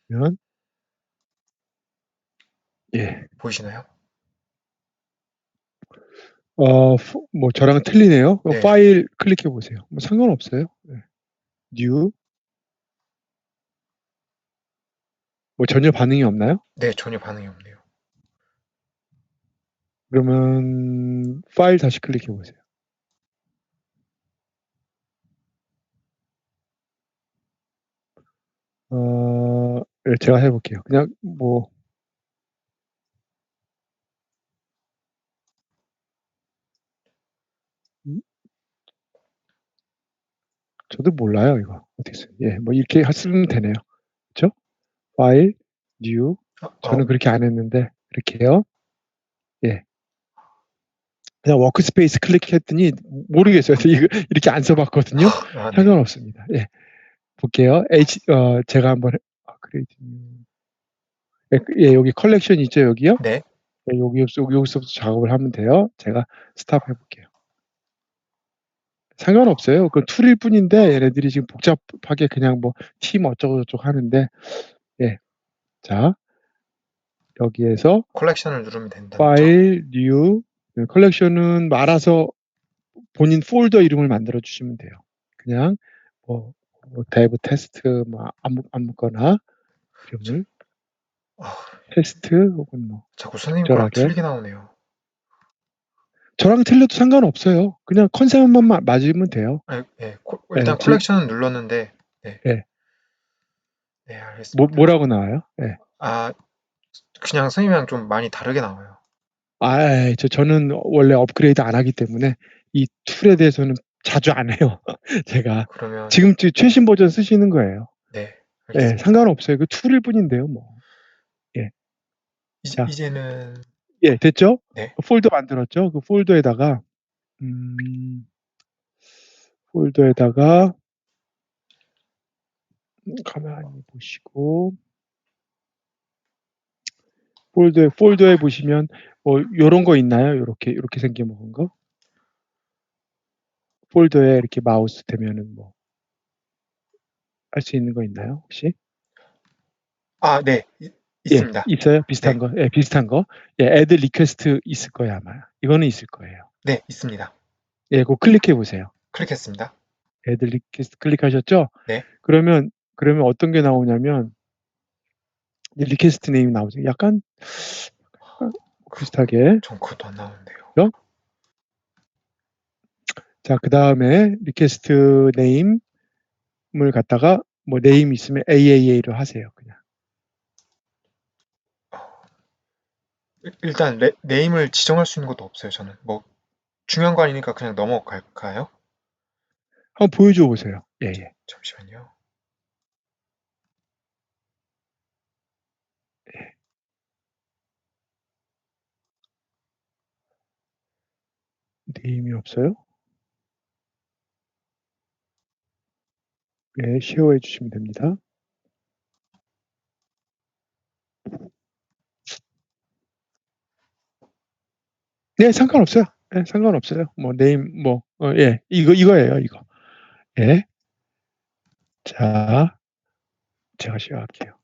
그러면, 예. 보이시나요? 뭐, 저랑 틀리네요. 네. 파일 클릭해 보세요. 뭐, 상관없어요. 예. new, 뭐, 전혀 반응이 없나요? 네, 전혀 반응이 없네요. 그러면, 파일 다시 클릭해 보세요. 예, 제가 해볼게요. 그냥, 뭐, 음, 저도 몰라요, 이거. 어떻게 써요. 예, 뭐, 이렇게 쓰면 되네요. 그쵸? 파일, new. 아, 저는 그렇게 안 했는데, 이렇게 해요. 예. 그냥 워크스페이스 클릭했더니 모르겠어요. 이거 이렇게 안 써봤거든요. 네. 상관없습니다. 예, 볼게요. 제가 한번 그레이트 예, 예, 여기 컬렉션 있죠, 여기요. 네. 예, 여기서부터 작업을 하면 돼요. 제가 스탑 해볼게요. 상관없어요. 그 툴일 뿐인데 얘네들이 지금 복잡하게 그냥 뭐 팀 어쩌고 저쩌고 하는데, 예, 자, 여기에서 콜렉션을 누르면 된다는 거죠? 파일, 뉴, 컬렉션은 말아서 본인 폴더 이름을 만들어 주시면 돼요. 그냥 뭐, 데브 테스트 뭐 아무거나 자, 이름을 아, 테스트 혹은 뭐 자꾸 선생님 거랑 적절하게. 틀리게 나오네요. 저랑 틀려도 상관없어요. 그냥 컨셉만 맞으면 돼요. 예, 예, 일단 콜렉션은 눌렀는데, 네, 예. 네, 알겠습니다. 뭐라고 나와요? 예. 아, 그냥 선생님이랑 좀 많이 다르게 나와요. 저는 원래 업그레이드 안 하기 때문에 이 툴에 대해서는 자주 안 해요. 제가 그러면, 지금 최신 버전 쓰시는 거예요. 네, 예, 알겠습니다. 상관없어요. 그 툴일 뿐인데요, 뭐. 예. 자, 이제는, 예, 됐죠? 네, 폴더 만들었죠? 그 폴더에다가, 음, 폴더에다가, 가만히 보시고, 폴더에 보시면, 뭐, 요런 거 있나요? 요렇게 생긴 거? 폴더에 이렇게 마우스 대면은 뭐, 할 수 있는 거 있나요? 혹시? 네, 예, 있습니다. 있어요? 비슷한 네, 거? 예, 비슷한 거. 예, add 리퀘스트 있을 거예요, 아마. 이거는 있을 거예요. 네, 있습니다. 예, 그거 클릭해 보세요. 클릭했습니다. add 리퀘스트 클릭하셨죠? 네, 그러면 어떤 게 나오냐면, 리퀘스트 네임이 나오죠. 약간 그, 비슷하게. 전 그것도 안 나오는데요. 그죠? 자, 그 다음에 리퀘스트 네임을 갖다가 뭐 네임 있으면 AAA로 하세요. 그냥. 일단 네임을 지정할 수 있는 것도 없어요, 저는. 뭐 중요한 거 아니니까 그냥 넘어갈까요? 한번 보여줘 보세요. 예, 예. 잠시만요. 네임이 없어요? 예, 쉐어해 주시면 됩니다. 네, 상관없어요. 예, 상관없어요. 뭐 네임 예, 이거예요, 이거. 예. 자, 제가 쉐어할게요.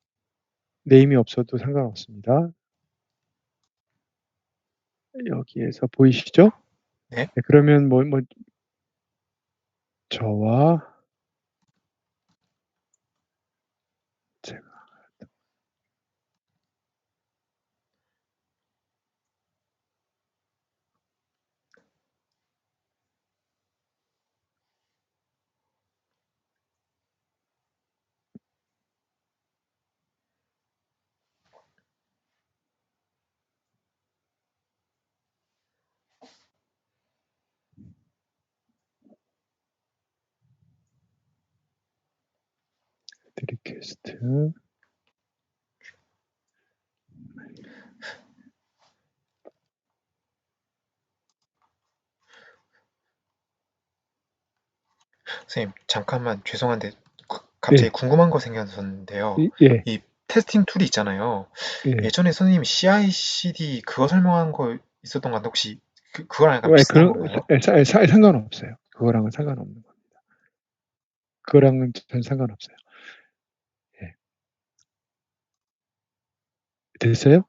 네임이 없어도 상관없습니다. 여기에서 보이시죠? 네, 네, 그러면 저와 제가 리퀘스트 선생님 잠깐만 죄송한데 갑자기 예, 궁금한 거 생겼었는데요. 예, 이 테스팅 툴이 있잖아요. 예. 예전에 선생님이 CI/CD 그거 설명한 거 있었던 것 같은데 혹시 그거랑 약간 왜 비슷한 그런 건가요? 상관없어요. 그거랑은 상관없는 거. 그거랑은 전 상관없어요. 예. 됐어요?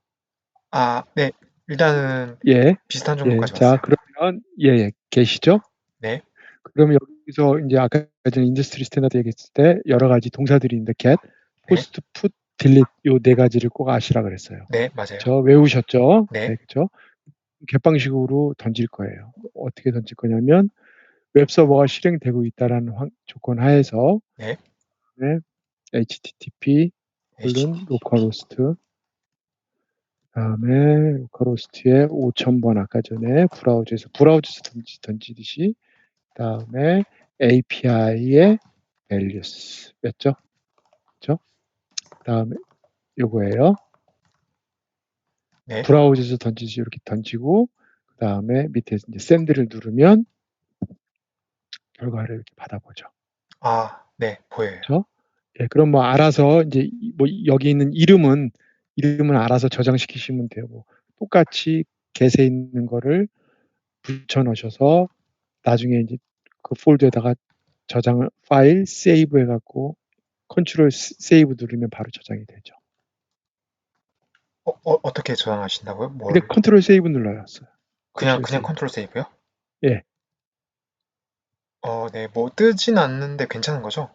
아, 네. 일단은 예, 비슷한 예. 정도까지 자, 왔어요. 그러면 예, 계시죠? 네, 그러면 여기서 이제 아까 전에 인더스트리 스탠다드 얘기했을 때 여러 가지 동사들이 있는데 get, 네, post, put, delete 요 네 가지를 꼭 아시라 그랬어요. 네, 맞아요. 저 외우셨죠? 네, 네, 그렇죠? 갯방식으로 던질 거예요. 어떻게 던질 거냐면 웹 서버가 실행되고 있다라는 조건 하에서 네. 네, HTTP HTTP. localhost 그다음에 로컬호스트에 5000번 아까 전에 브라우저에서 던지듯이 그다음에 API의 values 였죠? 그죠? 그다음에 요거예요. 네. 브라우저에서 던지지 이렇게 던지고 그다음에 밑에 이제 send를 누르면 결과를 이렇게 받아보죠. 아, 네, 보여요. 그죠? 예, 그럼 뭐 알아서 이제 뭐 여기 있는 이름은 알아서 저장시키시면 돼요. 뭐 똑같이 get에 있는 거를 붙여 넣으셔서 나중에 이제 그 폴더에다가 저장을 파일 세이브 해갖고 컨트롤 세이브 누르면 바로 저장이 되죠. 어떻게 저장하신다고요? 그냥 뭘? 컨트롤 세이브 눌러놨어요. 컨트롤 그냥 세이브. 컨트롤 세이브요? 예, 네, 뭐 뜨진 않는데 괜찮은 거죠?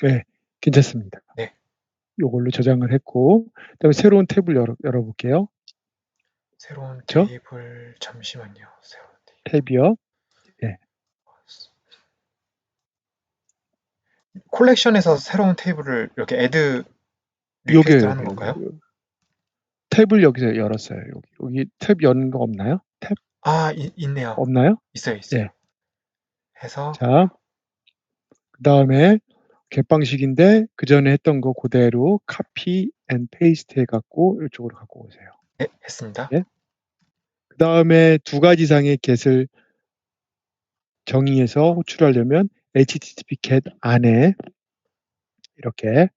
예, 괜찮습니다. 네, 요걸로 저장을 했고, 그다음에 새로운 탭을 열어볼게요. 새로운 그렇죠? 테이블, 잠시만요. 새로운 탭이요. 예, 콜렉션에서 새로운 테이블을 이렇게 애드 리퀘스트를 하는 여기요. 건가요? 탭을 여기서 열었어요. 여기 탭 여는 거 없나요? 탭 아, 있네요. 없나요? 있어요, 있어요. 예. 해서, 자, 그다음에 갯방식인데 그 전에 했던 거 그대로 카피 앤 페이스트 해갖고 이쪽으로 갖고 오세요. 네, 했습니다. 예? 그 다음에 두 가지 이상의 get을 정의해서 호출하려면 HTTP get 안에 이렇게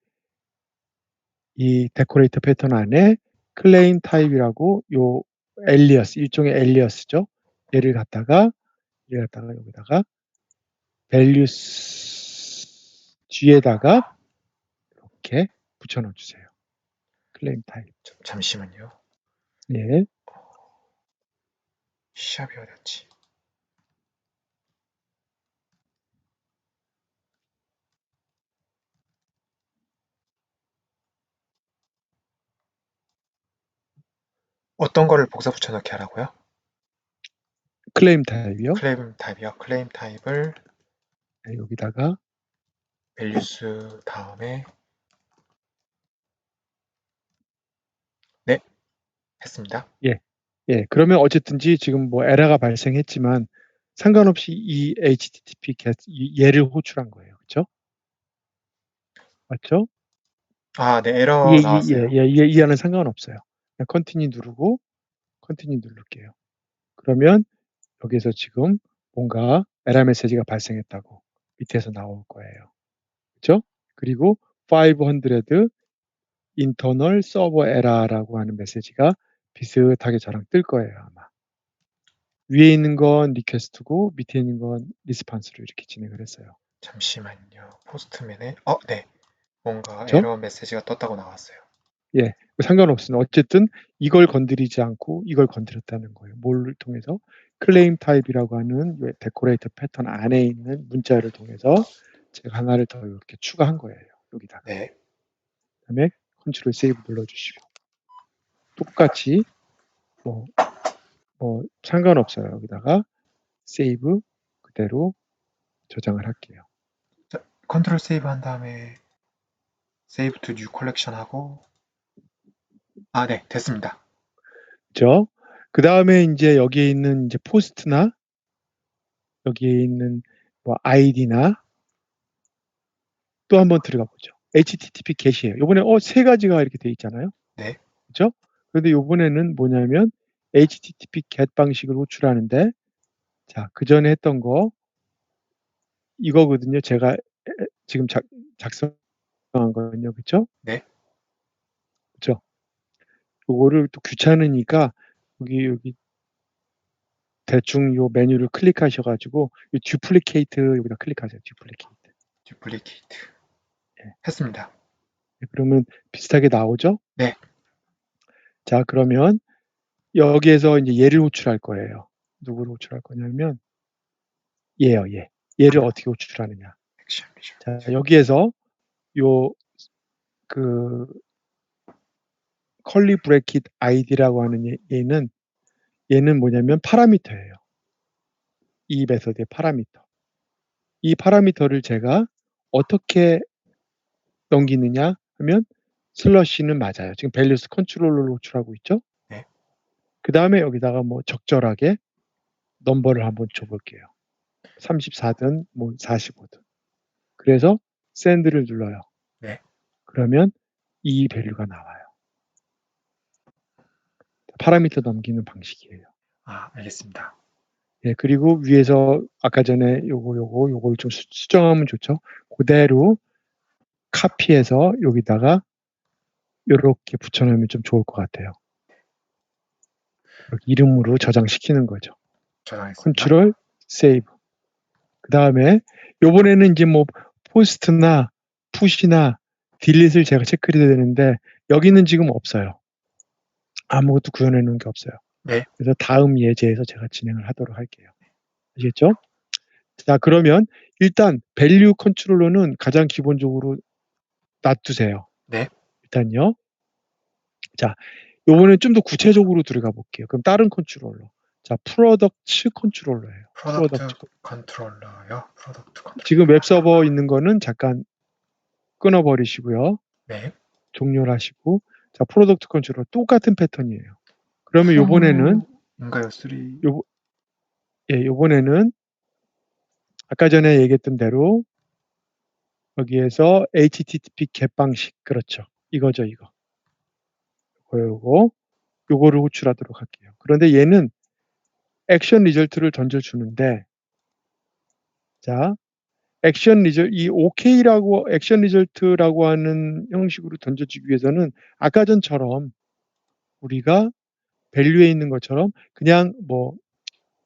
이 데코레이터 패턴 안에 클레임 타입이라고 요 엘리어스 일종의 엘리어스죠. 얘를 갖다가 여기다가 values G에다가 이렇게 붙여넣어 주세요. 클레임 타입. 잠시만요. 예. 시합이 어딨지? 어떤 거를 복사 붙여넣기 하라고요? 클레임 타입이요. 클레임 타입이요. 클레임 타입을 네, 여기다가 values 다음에 네, 했습니다. 예, 그러면 어쨌든지 지금 뭐 에러가 발생했지만 상관없이 이 HTTP get 얘를 호출한 거예요. 그렇죠? 맞죠? 아, 네, 에러 나왔어요. 이 안은 상관없어요. 그냥 컨티뉴 누르고 컨티뉴 누를게요. 그러면 여기서 지금 뭔가 에러 메시지가 발생했다고 밑에서 나올 거예요. 그렇죠? 그리고 500 internal server error라고 하는 메시지가 비슷하게 저랑 뜰 거예요, 아마. 위에 있는 건 리퀘스트고 밑에 있는 건 리스판스로 이렇게 진행을 했어요. 잠시만요. 포스트맨에 네. 뭔가 그렇죠? 에러 메시지가 떴다고 나왔어요. 예, 상관없습니다. 어쨌든 이걸 건드리지 않고 이걸 건드렸다는 거예요. 뭘 통해서? 클레임 타입이라고 하는 데코레이터 패턴 안에 있는 문자를 통해서 제가 하나를 더 이렇게 추가한 거예요. 여기다가. 네. 그다음에 컨트롤 세이브 눌러주시고 똑같이 뭐 상관없어요. 여기다가 세이브 그대로 저장을 할게요. 자, 컨트롤 세이브 한 다음에 세이브 투 뉴 컬렉션 하고 네, 됐습니다. 그죠? 그 다음에 이제 여기에 있는 이제 포스트나 여기에 있는 뭐 아이디나 또 한번 들어가 보죠. HTTP get이에요. 요번에 세 가지가 이렇게 돼 있잖아요. 네. 그죠? 그런데 요번에는 뭐냐면 HTTP get 방식을 호출하는데 자, 그 전에 했던 거 이거거든요. 제가 지금 작성한 거는요. 그렇죠? 네. 그렇죠? 요거를 또 귀찮으니까 여기 대충 요 메뉴를 클릭하셔 가지고 이 듀플리케이트 여기다 클릭하세요. 듀플리케이트. 예. 했습니다. 그러면 비슷하게 나오죠? 네. 자, 그러면 여기에서 이제 얘를 호출할 거예요. 누구를 호출할 거냐면 얘요, 얘. 얘를 어떻게 호출하느냐. 액션 자, 리절트. 여기에서 요 컬리 브래킷 아이디라고 하는 얘는 뭐냐면 파라미터예요. 이 메서드의 파라미터. 이 파라미터를 제가 어떻게 넘기느냐 하면 슬러시는 맞아요. 지금 밸류스 컨트롤러로 호출하고 있죠. 네. 그 다음에 여기다가 뭐 적절하게 넘버를 한번 줘볼게요. 34든 뭐 45든. 그래서 샌드를 눌러요. 네. 그러면 이 밸류가 나와요. 파라미터 넘기는 방식이에요. 알겠습니다. 예, 그리고 위에서 아까 전에 요걸 좀 수정하면 좋죠. 그대로 카피해서 여기다가 이렇게 붙여놓으면 좀 좋을 것 같아요. 이름으로 저장시키는 거죠. 저장했습니다. 컨트롤 세이브. 그 다음에 요번에는 이제 뭐 포스트나 푸시나 딜릿을 제가 체크를 해야 되는데 여기는 지금 없어요. 아무것도 구현해 놓은 게 없어요. 네. 그래서 다음 예제에서 제가 진행을 하도록 할게요. 아시겠죠? 자, 그러면 일단 밸류 컨트롤러는 가장 기본적으로 놔두세요. 네. 일단요. 자, 요번에 좀 더 구체적으로 들어가 볼게요. 그럼 다른 컨트롤러. 자, 프로덕트 컨트롤러예요. 프로덕트 컨트롤러요. 프로덕트 컨트롤러. 지금 웹서버 있는 거는 잠깐 끊어버리시고요. 네. 종료를 하시고 자, 프로덕트 컨트롤러 똑같은 패턴이에요. 그러면 요번에는 인가요? 3. 요번에는 아까 전에 얘기했던 대로 여기에서 HTTP get 방식 그렇죠. 이거죠, 이거. 요거를 호출하도록 할게요. 그런데 얘는 액션 리절트를 던져주는데 자, 이 OK라고 액션 리절트라고 하는 형식으로 던져주기 위해서는 아까 전처럼 우리가 밸류에 있는 것처럼 그냥 뭐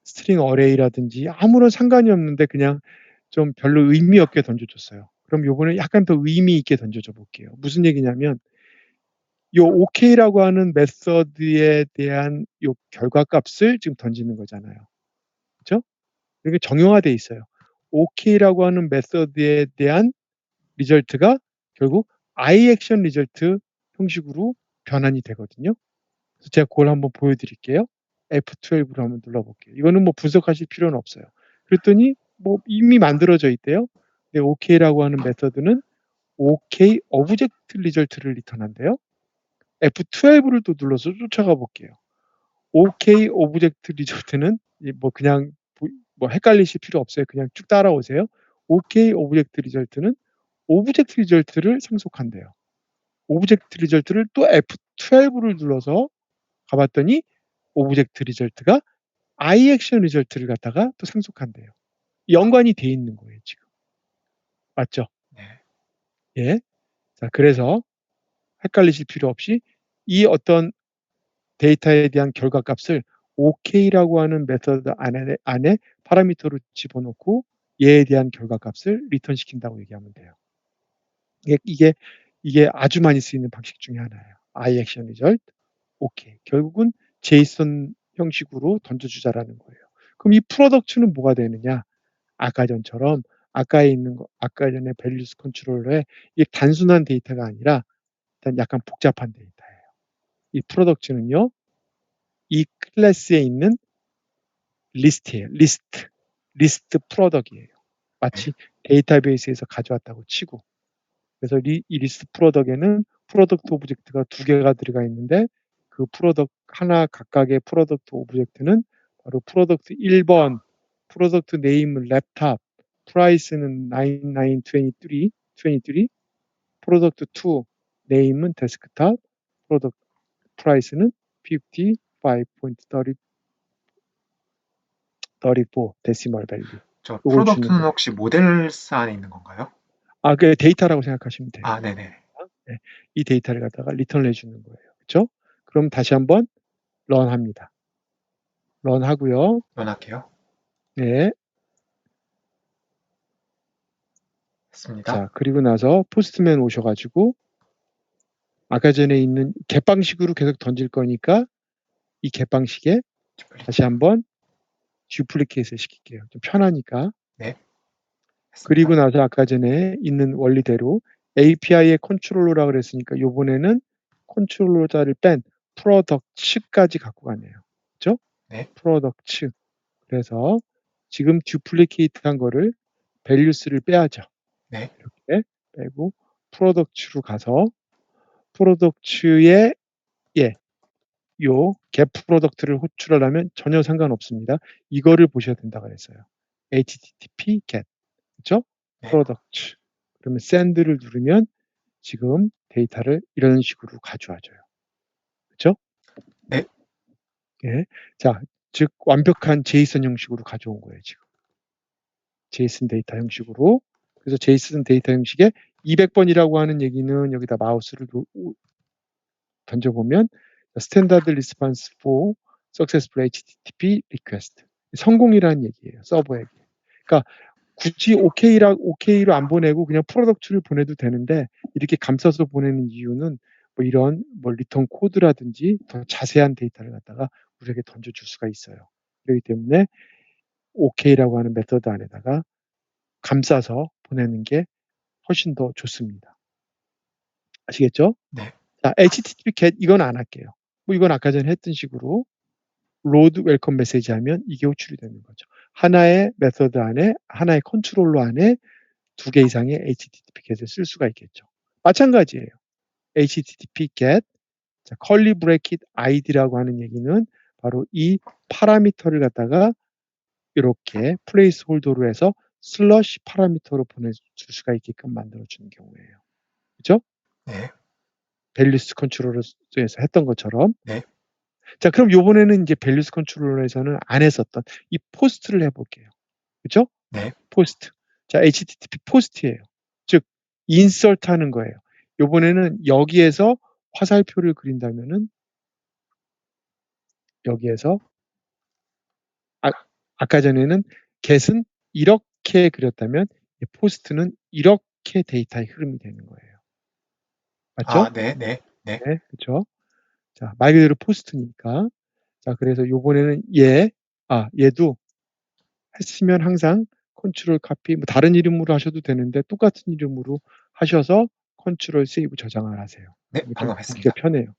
스트링 어레이라든지 아무런 상관이 없는데 그냥 좀 별로 의미 없게 던져줬어요. 그럼 요번에 약간 더 의미 있게 던져줘 볼게요. 무슨 얘기냐면 요 OK라고 하는 메서드에 대한 요 결과값을 지금 던지는 거잖아요. 그죠? 이게 정형화돼 있어요. OK라고 하는 메서드에 대한 리절트가 결국 iAction 리절트 형식으로 변환이 되거든요. 그래서 제가 그걸 한번 보여드릴게요. F12를 한번 눌러볼게요. 이거는 뭐 분석하실 필요는 없어요. 그랬더니 뭐 이미 만들어져 있대요. 근데 OK라고 하는 메서드는 OK 오브젝트 리절트를 리턴한대요. F12를 또 눌러서 쫓아가 볼게요. OK 오브젝트 리절트는 뭐 그냥 뭐 헷갈리실 필요 없어요. 그냥 쭉 따라오세요. OK 오브젝트 리절트는 오브젝트 리절트를 상속한대요. 오브젝트 리절트를 또 F12를 눌러서 가봤더니 오브젝트 리절트가 iAction 리절트를 갖다가 또 상속한대요. 연관이 돼 있는 거예요, 지금. 맞죠? 네. 예. 자, 그래서 헷갈리실 필요 없이 이 어떤 데이터에 대한 결과값을 OK라고 하는 메서드 안에 파라미터로 집어넣고 얘에 대한 결과값을 리턴 시킨다고 얘기하면 돼요. 이게 아주 많이 쓰이는 방식 중에 하나예요. iAction result, OK. 결국은 JSON 형식으로 던져주자라는 거예요. 그럼 이 프로덕트는 뭐가 되느냐? 아까 전처럼 아까 전에 values 컨트롤러에 이게 단순한 데이터가 아니라 일단 약간 복잡한 데이터예요. 이 프로덕트는요, 이 클래스에 있는 리스트예요. 리스트 프로덕트예요. 마치 데이터베이스에서 가져왔다고 치고. 그래서 이 리스트 프로덕트에는 프로덕트 오브젝트가 2개가 들어가 있는데 그 프로덕트 하나 각각의 프로덕트 오브젝트는 바로 프로덕트 1번, 프로덕트 네임은 랩탑, 프라이스는 9923, 프로덕트 2 네임은 데스크탑, 프로덕트 프라이스는 55.34 데시멀 밸류. 저 요걸 주는 프로덕트는 거예요. 혹시 모델스 안에 있는 건가요? 그 데이터라고 생각하시면 돼요. 아, 네네. 네, 이 데이터를 갖다가 리턴을 해주는 거예요. 그렇죠? 그럼 다시 한번 런합니다. 런하고요. 연할게요. 네. 했습니다. 자, 그리고 나서 포스트맨 오셔가지고 아까 전에 있는 갯방식으로 계속 던질 거니까 이 갯방식에 다시 한번 듀플리케이트를 시킬게요. 좀 편하니까. 네. 그리고 했습니다. 나서 아까 전에 있는 원리대로 API의 컨트롤러라 그랬으니까 요번에는 컨트롤러자를 뺀 프로덕츠까지 갖고 가네요. 그렇죠? 네. 프로덕츠. 그래서 지금 듀플리케이트한 거를 밸류스를 빼야죠. 네. 이렇게 빼고 프로덕츠로 가서 프로덕츠에 요 갭 프로덕트를 호출하려면 전혀 상관없습니다. 이거를 보셔야 된다 그랬어요. http get 그렇죠? 네. 프로덕트 그러면 send를 누르면 지금 데이터를 이런 식으로 가져와줘요. 그렇죠? 네. 예. 자, 즉 완벽한 제이슨 형식으로 가져온 거예요, 지금. 제이슨 데이터 형식으로. 그래서 제이슨 데이터 형식에 200번이라고 하는 얘기는 여기다 마우스를 던져보면 스탠다드 리스폰스 for successful HTTP request 성공이라는 얘기예요. 서버에게. 그러니까 굳이 OK로 안 보내고 그냥 프로덕트를 보내도 되는데 이렇게 감싸서 보내는 이유는 뭐 이런 뭐 리턴 코드라든지 더 자세한 데이터를 갖다가 우리에게 던져줄 수가 있어요. 그렇기 때문에 OK라고 하는 메서드 안에다가 감싸서 보내는 게 훨씬 더 좋습니다. 아시겠죠? 네. 자, HTTP get 이건 안 할게요. 뭐 이건 아까 전에 했던 식으로 로드 웰컴 메시지 하면 이게 호출이 되는 거죠. 하나의 메서드 안에 하나의 컨트롤러 안에 2개 이상의 HTTP get을 쓸 수가 있겠죠. 마찬가지예요. HTTP get 자, 컬리 브래킷 id라고 하는 얘기는 바로 이 파라미터를 갖다가 이렇게 플레이스 홀더로 해서 슬러시 파라미터로 보내줄 수가 있게끔 만들어주는 경우예요. 그죠? 네. 밸류스 컨트롤러에서 했던 것처럼. 네. 자, 그럼 요번에는 이제 밸류스 컨트롤러에서는 안 했었던 이 포스트를 해볼게요. 그죠? 네. 포스트. 자, HTTP 포스트예요. 즉, 인서트 하는 거예요. 요번에는 여기에서 화살표를 그린다면은 여기에서 아까 전에는 get은 이렇게 그렸다면 포스트는 이렇게 데이터의 흐름이 되는 거예요. 맞죠? 아, 네. 네. 네. 네, 그렇죠. 자, 말 그대로 포스트니까. 자, 그래서 요번에는 얘도 했으면 항상 컨트롤 카피, 뭐 다른 이름으로 하셔도 되는데 똑같은 이름으로 하셔서 컨트롤 세이브 저장을 하세요. 네. 이게 좀 방금 보기가 했습니다. 편해요.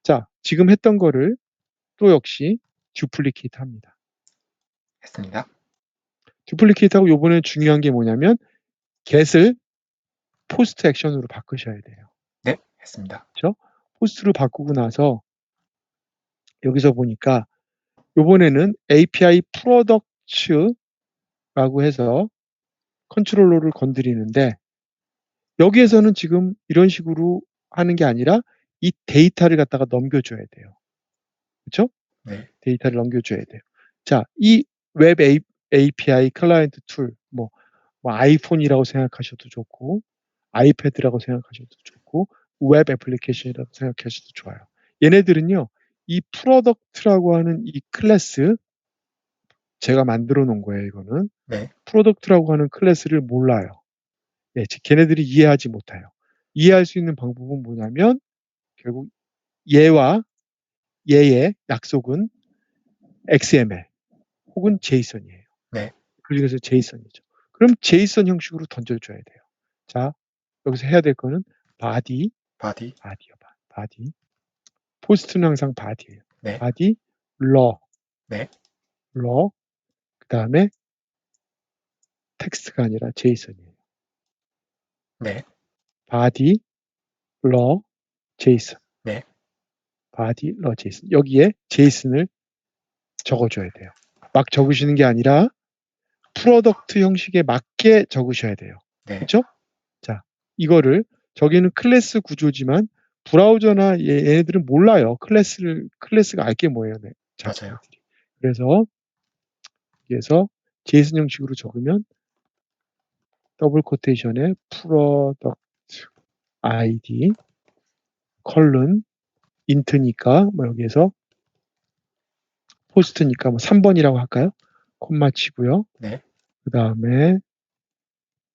자, 지금 했던 거를 또 역시 듀플리케이트 합니다. 했습니다. 듀플리케이트하고 요번에 중요한 게 뭐냐면 get을 포스트 액션으로 바꾸셔야 돼요. 네, 했습니다. 그렇죠? 포스트로 바꾸고 나서 여기서 보니까 요번에는 API 프로덕츠라고 해서 컨트롤러를 건드리는데 여기에서는 지금 이런 식으로 하는 게 아니라 이 데이터를 갖다가 넘겨줘야 돼요. 그렇죠? 네, 데이터를 넘겨줘야 돼요. 자, 이 웹 API 클라이언트 툴, 뭐 아이폰이라고 생각하셔도 좋고, 아이패드라고 생각하셔도 좋고, 웹 애플리케이션이라고 생각하셔도 좋아요. 얘네들은요, 이 프로덕트라고 하는 이 클래스, 제가 만들어 놓은 거예요, 이거는. 네, 프로덕트라고 하는 클래스를 몰라요. 예, 즉, 걔네들이 이해하지 못해요. 이해할 수 있는 방법은 뭐냐면, 결국 얘와 얘의 약속은 XML 혹은 JSON이에요. 네, 그중에서 JSON이죠. 그럼 JSON 형식으로 던져줘야 돼요. 자, 여기서 해야 될 거는 body, 바디, body요, body. 포스트는 항상 body예요. 네, body, raw, 네, raw. 그 다음에 텍스트가 아니라 JSON이에요. 네, body, raw, JSON. 네, body, raw, JSON. 여기에 JSON을 적어줘야 돼요. 막 적으시는 게 아니라 프로덕트 형식에 맞게 적으셔야 돼요. 네, 그렇죠? 자, 이거를 저기는 클래스 구조지만 브라우저나 얘네들은 몰라요. 클래스가 알게 뭐예요, 네, 맞아요. 자기네들이. 그래서 여기에서 제이슨 형식으로 적으면 더블 코테이션에 프로덕트 아이디 컬른 인트니까 뭐 여기에서 포스트니까 뭐 3번이라고 할까요? 콤마 치고요. 네, 그 다음에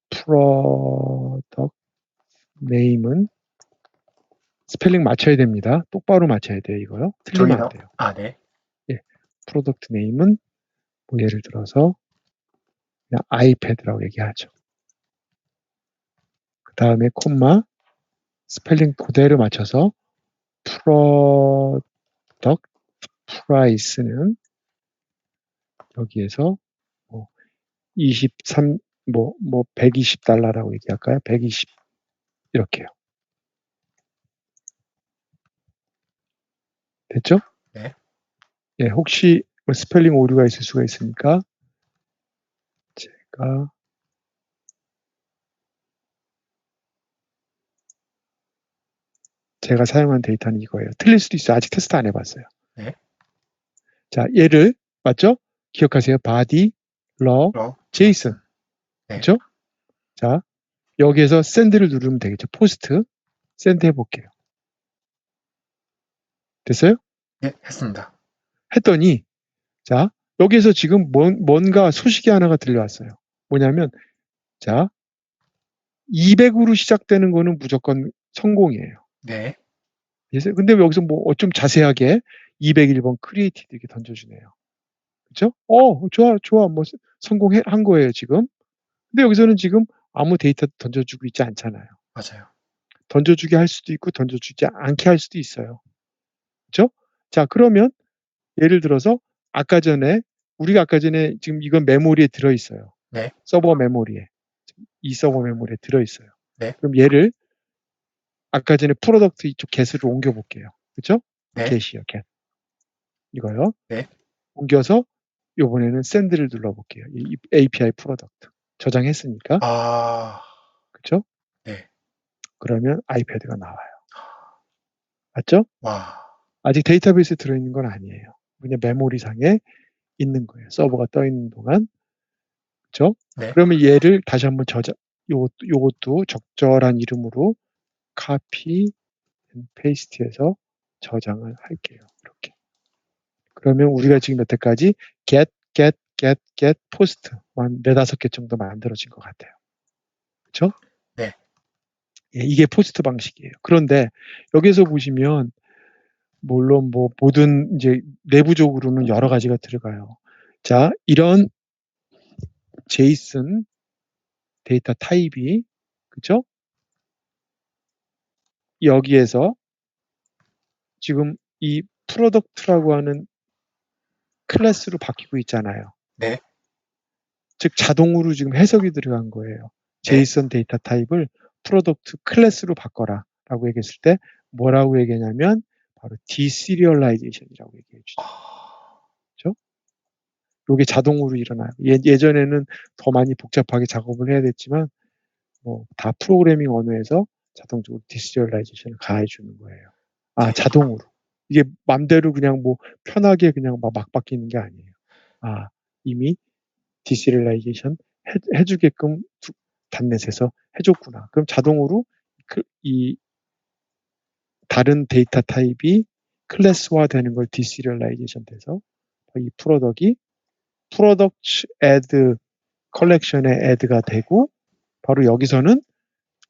프로덕트 네임은 스펠링 맞춰야 됩니다. 똑바로 맞춰야 돼요, 이거요. 틀리면 안 저기다, 돼요. 네, 예. 프로덕트 네임은 뭐 예를 들어서 그냥 아이패드라고 얘기하죠. 그 다음에 콤마 스펠링 그대로 맞춰서 프로덕트 프라이스는 여기에서 뭐 23, 뭐 120달러라고 얘기할까요? 120 이렇게요. 됐죠? 네, 예, 혹시 뭐 스펠링 오류가 있을 수가 있으니까 제가 사용한 데이터는 이거예요. 틀릴 수도 있어요. 아직 테스트 안 해봤어요. 네, 자, 얘를 맞죠? 기억하세요. body, raw, 러, JSON. 네, 그렇죠? 자, 여기에서 샌드를 누르면 되겠죠. 포스트 샌드 해볼게요. 됐어요? 네, 했습니다. 했더니 자, 여기에서 지금 뭔가 소식이 하나가 들려왔어요. 뭐냐면 자, 200으로 시작되는 거는 무조건 성공이에요. 네, 근데 여기서 뭐 좀 자세하게 201번 크리에이티드 이렇게 던져주네요. 그렇죠? 좋아. 뭐 성공한 거예요, 지금. 근데 여기서는 지금 아무 데이터 던져주고 있지 않잖아요. 맞아요. 던져주게 할 수도 있고 던져주지 않게 할 수도 있어요. 그렇죠? 자, 그러면 예를 들어서 우리가 아까 전에 지금 이건 메모리에 들어있어요. 네, 서버 메모리에. 이 서버 메모리에 들어있어요. 네, 그럼 얘를 아까 전에 프로덕트 이쪽 get으로 옮겨볼게요. 그렇죠? 네, get이요, get. 이거요. 네, 옮겨서 이번에는 send를 눌러볼게요. 이 API 프로덕트. 저장했으니까. 아, 그렇죠? 네, 그러면 아이패드가 나와요. 맞죠? 와, 아직 데이터베이스에 들어있는 건 아니에요. 그냥 메모리상에 있는 거예요. 서버가 떠 있는 동안. 그렇죠? 네, 그러면 얘를 다시 한번 요것도 적절한 이름으로 카피 페이스트해서 저장을 할게요. 이렇게. 그러면 우리가 지금 여태까지 get post 한 4-5개 정도 만들어진 것 같아요. 그렇죠? 네, 예, 이게 포스트 방식이에요. 그런데 여기서 보시면 물론 뭐 모든 이제 내부적으로는 여러 가지가 들어가요. 자, 이런 JSON 데이터 타입이 그죠? 여기에서 지금 이 프로덕트라고 하는 클래스로 바뀌고 있잖아요. 네. 즉 자동으로 지금 해석이 들어간 거예요. 네. 제이슨 데이터 타입을 프로덕트 클래스로 바꿔라 라고 얘기했을 때 뭐라고 얘기하냐면 바로 디시리얼라이제이션이라고 얘기해 주죠. 그렇죠? 이게 자동으로 일어나요. 예전에는 더 많이 복잡하게 작업을 해야 됐지만 뭐 다 프로그래밍 언어에서 자동적으로 디시리얼라이제이션을 가해 주는 거예요. 네. 자동으로. 이게 맘대로 그냥 뭐 편하게 그냥 막 바뀌는 게 아니에요. 이미 디시리얼라이제이션 해주게끔 단넷에서 해줬구나. 그럼 자동으로 이 다른 데이터 타입이 클래스화 되는 걸 디시리얼라이제이션 돼서 이 프로덕트 애드 컬렉션에 애드가 되고 바로 여기서는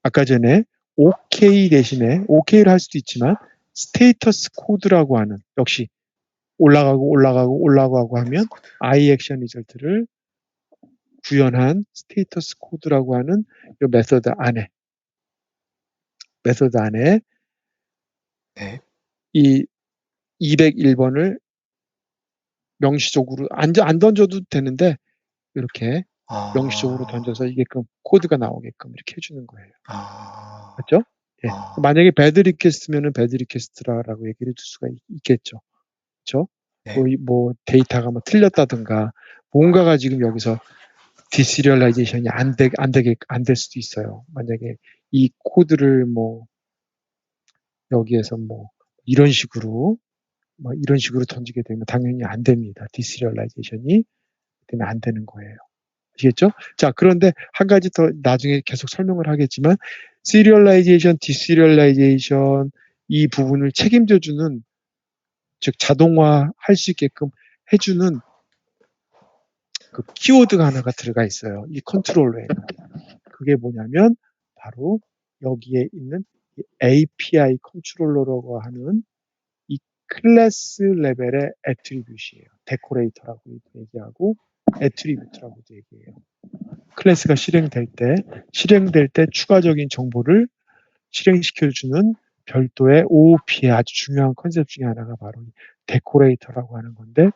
아까 전에 OK 대신에 OK를 할 수도 있지만 스테이터스 코드라고 하는 역시 올라가고 하면 I 액션 리절트를 구현한 스테이터스 코드라고 하는 이 메서드 안에 네. 이 201번을 명시적으로 안 던져도 되는데 이렇게 명시적으로 던져서 이게끔 코드가 나오게끔 이렇게 해주는 거예요. 맞죠? 예. 만약에 배드 리퀘스트면은 배드 리퀘스트라고 얘기를 해줄 수가 있겠죠. 그렇죠? 네. 뭐 데이터가 뭐 틀렸다든가 뭔가가 지금 여기서 디시리얼라이제이션이 안 될 수도 있어요. 만약에 이 코드를 뭐 여기에서 뭐 이런 식으로 던지게 되면 당연히 안 됩니다. 디시리얼라이제이션이 때문에 안 되는 거예요. 아시겠죠? 자, 그런데 한 가지 더 나중에 계속 설명을 하겠지만 시리얼라이제이션, 디시리얼라이제이션 이 부분을 책임져주는 즉 자동화할 수 있게끔 해주는 그 키워드가 하나가 들어가 있어요. 이 컨트롤러에. 그게 뭐냐면 바로 여기에 있는 API 컨트롤러라고 하는 이 클래스 레벨의 애트리뷰트이에요. 데코레이터라고 얘기하고 애트리뷰트라고도 얘기해요. 클래스가 실행될 때 추가적인 정보를 실행시켜주는 별도의 OOP의 아주 중요한 컨셉 중에 하나가 바로 데코레이터라고 하는 건데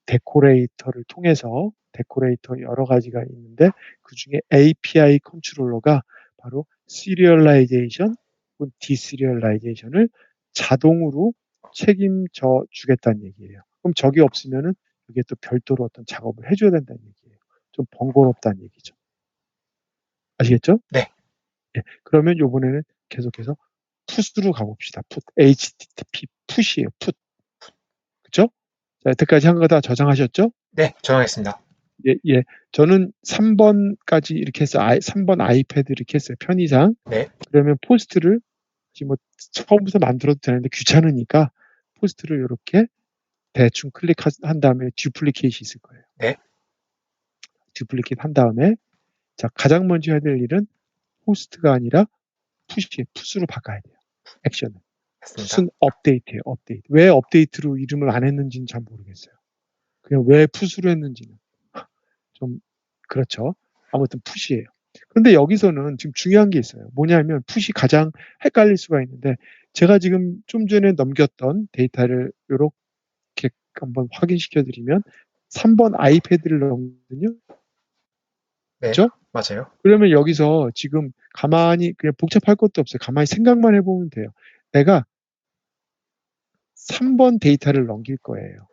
데코레이터를 통해서 데코레이터 여러 가지가 있는데 그 중에 API 컨트롤러가 바로 시리얼라이제이션 혹은 디시리얼라이제이션을 자동으로 책임져 주겠다는 얘기예요. 그럼 저게 없으면은 이게 또 별도로 어떤 작업을 해줘야 된다는 얘기예요. 좀 번거롭다는 얘기죠. 아시겠죠? 네. 예. 그러면 이번에는 계속해서 풋으로 가봅시다. HTTP 풋이에요. 풋. 그렇죠? 자, 여태까지 한 거 다 저장하셨죠? 네. 저장했습니다. 예. 저는 3번까지 이렇게 했어요. 3번 아이패드 이렇게 했어요. 편의상. 네. 그러면 포스트를 지금 뭐 처음부터 만들어도 되는데 귀찮으니까 포스트를 이렇게 대충 클릭한 다음에 듀플리케이트 있을 거예요. 네. 듀플리케이트 한 다음에 자, 가장 먼저 해야 될 일은 포스트가 아니라 풋으로 바꿔야 돼요. 액션을. 했습니다. 풋은 업데이트예요. 업데이트. 왜 업데이트로 이름을 안 했는지는 잘 모르겠어요. 그냥 왜 풋으로 했는지는 좀 그렇죠. 아무튼 풋이에요. 그런데 여기서는 지금 중요한 게 있어요. 뭐냐면 풋이 가장 헷갈릴 수가 있는데 제가 지금 좀 전에 넘겼던 데이터를 이렇게 한번 확인시켜 드리면 3번 아이패드를 넘거든요. 네. 그렇죠? 맞아요. 그러면 여기서 지금 가만히 그냥 복잡할 것도 없어요. 가만히 생각만 해보면 돼요. 내가 3번 데이터를 넘길 거예요.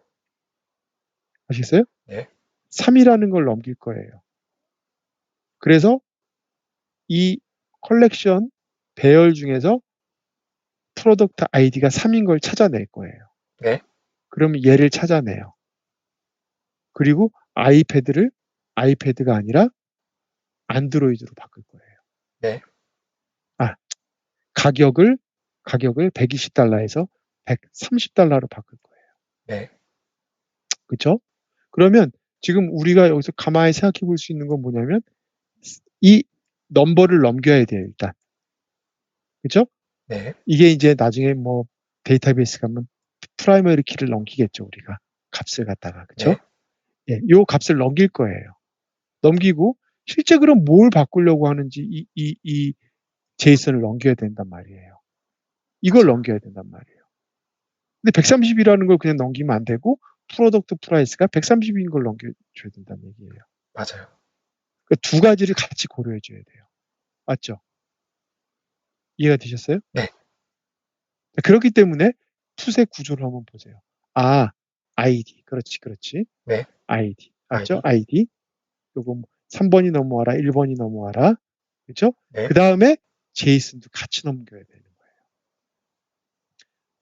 아시겠어요? 네. 3이라는 걸 넘길 거예요. 그래서 이 컬렉션 배열 중에서 프로덕트 아이디가 3인 걸 찾아낼 거예요. 네. 그러면 얘를 찾아내요. 그리고 아이패드가 아니라 안드로이드로 바꿀 거예요. 네. 가격을 120달러에서 130달러로 바꿀 거예요. 네. 그렇죠? 그러면 지금 우리가 여기서 가만히 생각해 볼 수 있는 건 뭐냐면 이 넘버를 넘겨야 돼요, 일단. 그렇죠? 네. 이게 이제 나중에 뭐 데이터베이스 가면 프라이머리 키를 넘기겠죠, 우리가. 값을 갖다가. 그렇죠? 네. 예, 요 값을 넘길 거예요. 넘기고 실제 그럼 뭘 바꾸려고 하는지 이 제이슨을 넘겨야 된단 말이에요. 이걸 그렇죠. 넘겨야 된단 말이에요. 근데 130이라는 걸 그냥 넘기면 안 되고 프로덕트 프라이스가 130인 걸 넘겨줘야 된다는 얘기예요. 맞아요. 그러니까 두 가지를 같이 고려해 줘야 돼요. 맞죠? 이해가 되셨어요? 네. 그렇기 때문에 푸세 구조를 한번 보세요. 아, 아이디. 그렇지, 그렇지. 네. 아이디. 맞죠? 아이디. 아이디. 요거 3번이 넘어와라, 1번이 넘어와라. 그렇죠? 네. 그 다음에 제이슨도 같이 넘겨야 되는 거예요.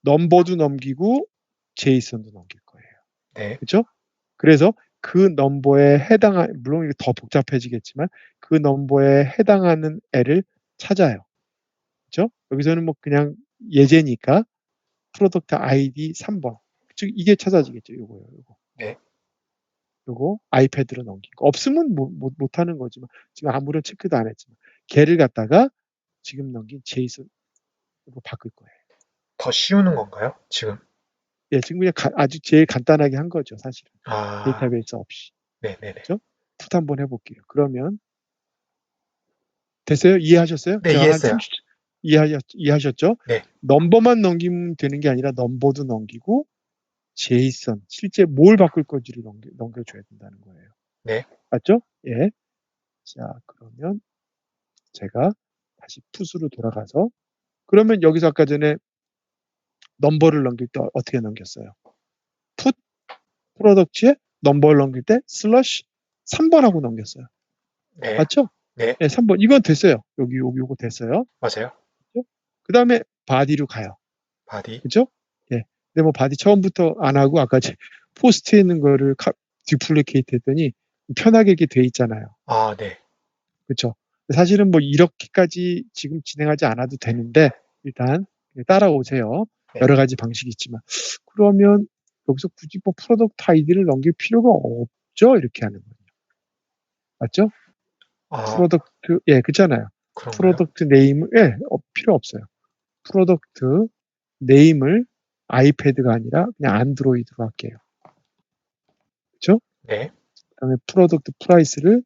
넘버도 넘기고 제이슨도 넘길 거예요. 네. 그렇죠? 그래서 그 넘버에 해당한, 물론 이게 더 복잡해지겠지만 그 넘버에 해당하는 애를 찾아요. 그렇죠? 여기서는 뭐 그냥 예제니까 프로덕트 아이디 3번. 즉 이게 찾아지겠죠. 요거요. 요거. 네. 요거 아이패드로 넘기고 없으면 못 하는 거지만 지금 아무런 체크도 안 했지만 걔를 갖다가 지금 넘긴 제이슨으로 바꿀 거예요. 더 쉬우는 건가요? 지금? 예, 지금 그냥 아주 제일 간단하게 한 거죠, 사실은. 아, 데이터베이스 없이. 네네네. 그렇죠? 풋 한번 해볼게요. 그러면 됐어요? 이해하셨어요? 네, 제가 한 이해했어요. 30초 이해하셨죠? 네. 넘버만 넘기면 되는 게 아니라 넘버도 넘기고 제이슨 실제 뭘 바꿀 건지를 넘겨줘야 된다는 거예요. 네. 맞죠? 예. 자, 그러면 제가 다시 풋으로 돌아가서 그러면 여기서 아까 전에 넘버를 넘길 때 어떻게 넘겼어요? 풋 프로덕트에 넘버를 넘길 때 슬러시 3번 하고 넘겼어요. 네. 맞죠? 네. 예, 3번. 이건 됐어요. 요거 됐어요. 맞아요. 그 다음에 바디로 가요. 바디. 그죠? 예. 근데 뭐 바디 처음부터 안 하고 아까 포스트에 있는 거를 디플리케이트 했더니 편하게 이렇게 돼 있잖아요. 아, 네. 그렇죠? 사실은 뭐 이렇게까지 지금 진행하지 않아도 되는데 일단 따라오세요. 네. 여러 가지 방식이 있지만 그러면 여기서 굳이 뭐 프로덕트 아이디를 넘길 필요가 없죠. 이렇게 하는 거예요. 맞죠? 아, 프로덕트 예, 그렇잖아요. 그런가요? 프로덕트 네임을 예, 필요 없어요. 프로덕트 네임을 아이패드가 아니라 그냥 안드로이드로 할게요. 그렇죠? 네. 그다음에 프로덕트 프라이스를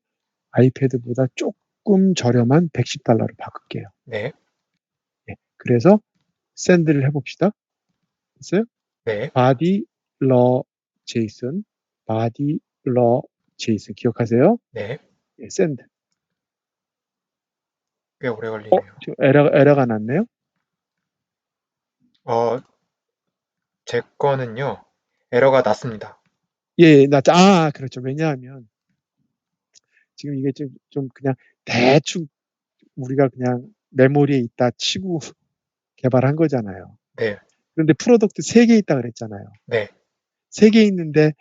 아이패드보다 조금 저렴한 $110로 바꿀게요. 네. 예, 그래서 샌드를 해봅시다. 됐어요? 네. 바디 러 제이슨, 바디 러 제이슨 기억하세요? 네. 예, 샌드. 꽤 오래 걸리네요. 지금 에러가 났네요. 어, 제 거는요. 에러가 났습니다. 예, 그렇죠. 왜냐하면 지금 이게 좀 그냥 대충 우리가 그냥 메모리에 있다 치고 개발한 거잖아요. 네. 그런데 프로덕트 3개 있다 그랬잖아요. 네. 3개 있는데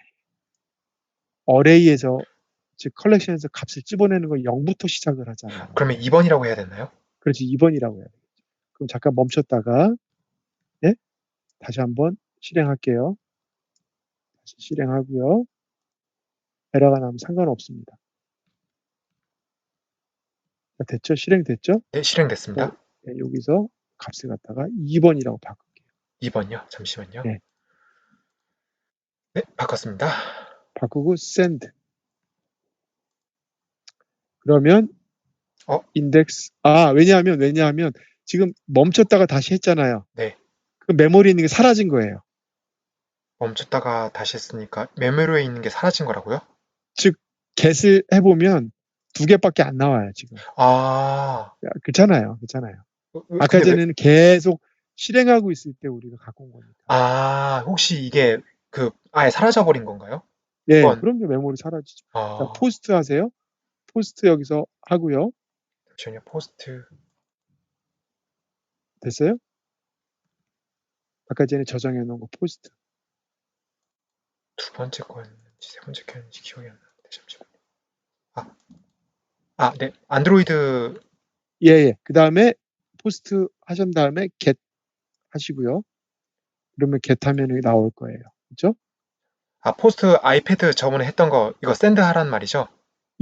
어레이에서 즉 컬렉션에서 값을 집어내는 거 0부터 시작을 하잖아요. 그러면 2번이라고 해야 되나요? 그렇지 2번이라고 해야 돼요. 그럼 잠깐 멈췄다가 예? 다시 한번 실행할게요. 다시 실행하고요. 에러가 나면 상관없습니다. 자, 됐죠? 실행됐죠? 네, 자, 실행됐습니다. 예, 여기서 값을 갖다가 2번이라고 바꿀게요. 2번요. 잠시만요. 예, 네, 바꿨습니다. 바꾸고 send. 그러면 어, 인덱스 왜냐하면 지금 멈췄다가 다시 했잖아요. 네. 그 메모리에 있는 게 사라진 거예요. 멈췄다가 다시 했으니까 메모리에 있는 게 사라진 거라고요? 즉 get을 해보면 2개밖에 안 나와요 지금. 아, 그렇잖아요. 아까 근데 왜, 전에는 계속 실행하고 있을 때 우리가 갖고 온 거니까. 아, 혹시 이게 아예 사라져 버린 건가요? 예, 이번, 그럼요. 메모리 사라지죠. 자, 아, 포스트 하세요. 포스트 여기서 하고요. 잠시만요. 포스트 됐어요? 아까 전에 저장해 놓은 거 포스트. 두 번째 거였는지 세 번째 거였는지 기억이 안 나는데, 잠시만요. 아, 네. 안드로이드, 예, 예. 그 다음에 포스트 하신 다음에 get 하시고요. 그러면 get 하면 여기 나올 거예요. 그죠? 포스트 아이패드 저번에 했던 거, 이거 샌드 하란 말이죠?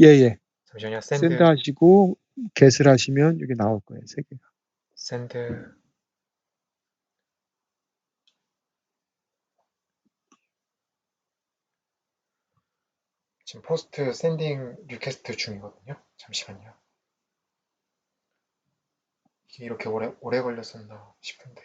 예, 예. 잠시만요. 샌드 샌드, 하시고 get을 하시면 여기 나올 거예요. 3개가. 샌드, 지금 포스트 샌딩 리퀘스트 중이거든요. 잠시만요. 이게 이렇게 오래 걸렸었나 싶은데.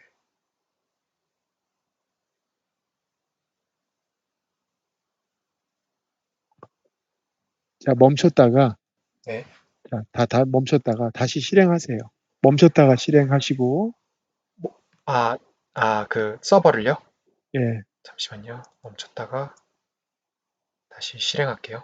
자, 멈췄다가, 네. 자, 다 멈췄다가 다시 실행하세요. 멈췄다가 실행하시고, 그 서버를요? 예, 잠시만요. 멈췄다가 다시 실행할게요.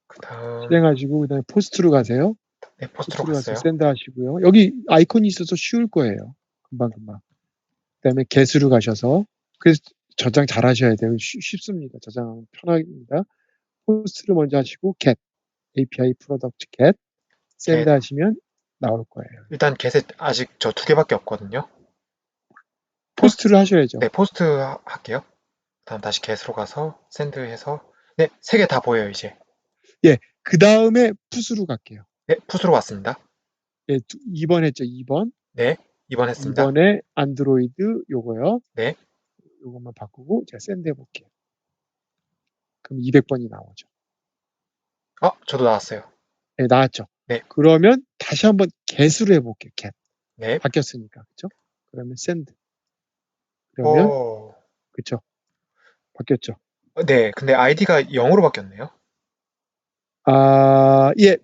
그 다음, 실행하시고, 그 다음에 포스트로 가세요. 네, 포스트로 포스트로 가서 갔어요. 샌드 하시고요. 여기 아이콘이 있어서 쉬울 거예요. 금방금방. 그 다음에 get으로 가셔서, 그래서 저장 잘 하셔야 돼요. 쉽습니다. 저장하면 편합니다. 포스트를 먼저 하시고, get, API 프로덕트 get, 겟, 샌드 하시면 나올 거예요. 일단 겟에 아직 저 2개밖에 없거든요. 포스트, 포스트를 하셔야죠. 네, 포스트 할게요. 다음 다시 겟으로 가서 샌드해서 네, 3개 다 보여요, 이제. 예, 그 다음에 풋으로 갈게요. 네, 풋으로 왔습니다. 예, 2번 했죠, 2번. 네, 2번 했습니다. 2번에 안드로이드 요거요. 네, 요것만 바꾸고 제가 샌드 해볼게요. 그럼 200번이 나오죠. 저도 나왔어요. 예, 나왔죠. 네, 그러면 다시 한번 get으로 해볼게요. get. 네, 바뀌었으니까. 그쵸? 그러면 send. 그러면, 오, 그쵸? 바뀌었죠. 네, 근데 아이디가 0으로 바뀌었네요. 예,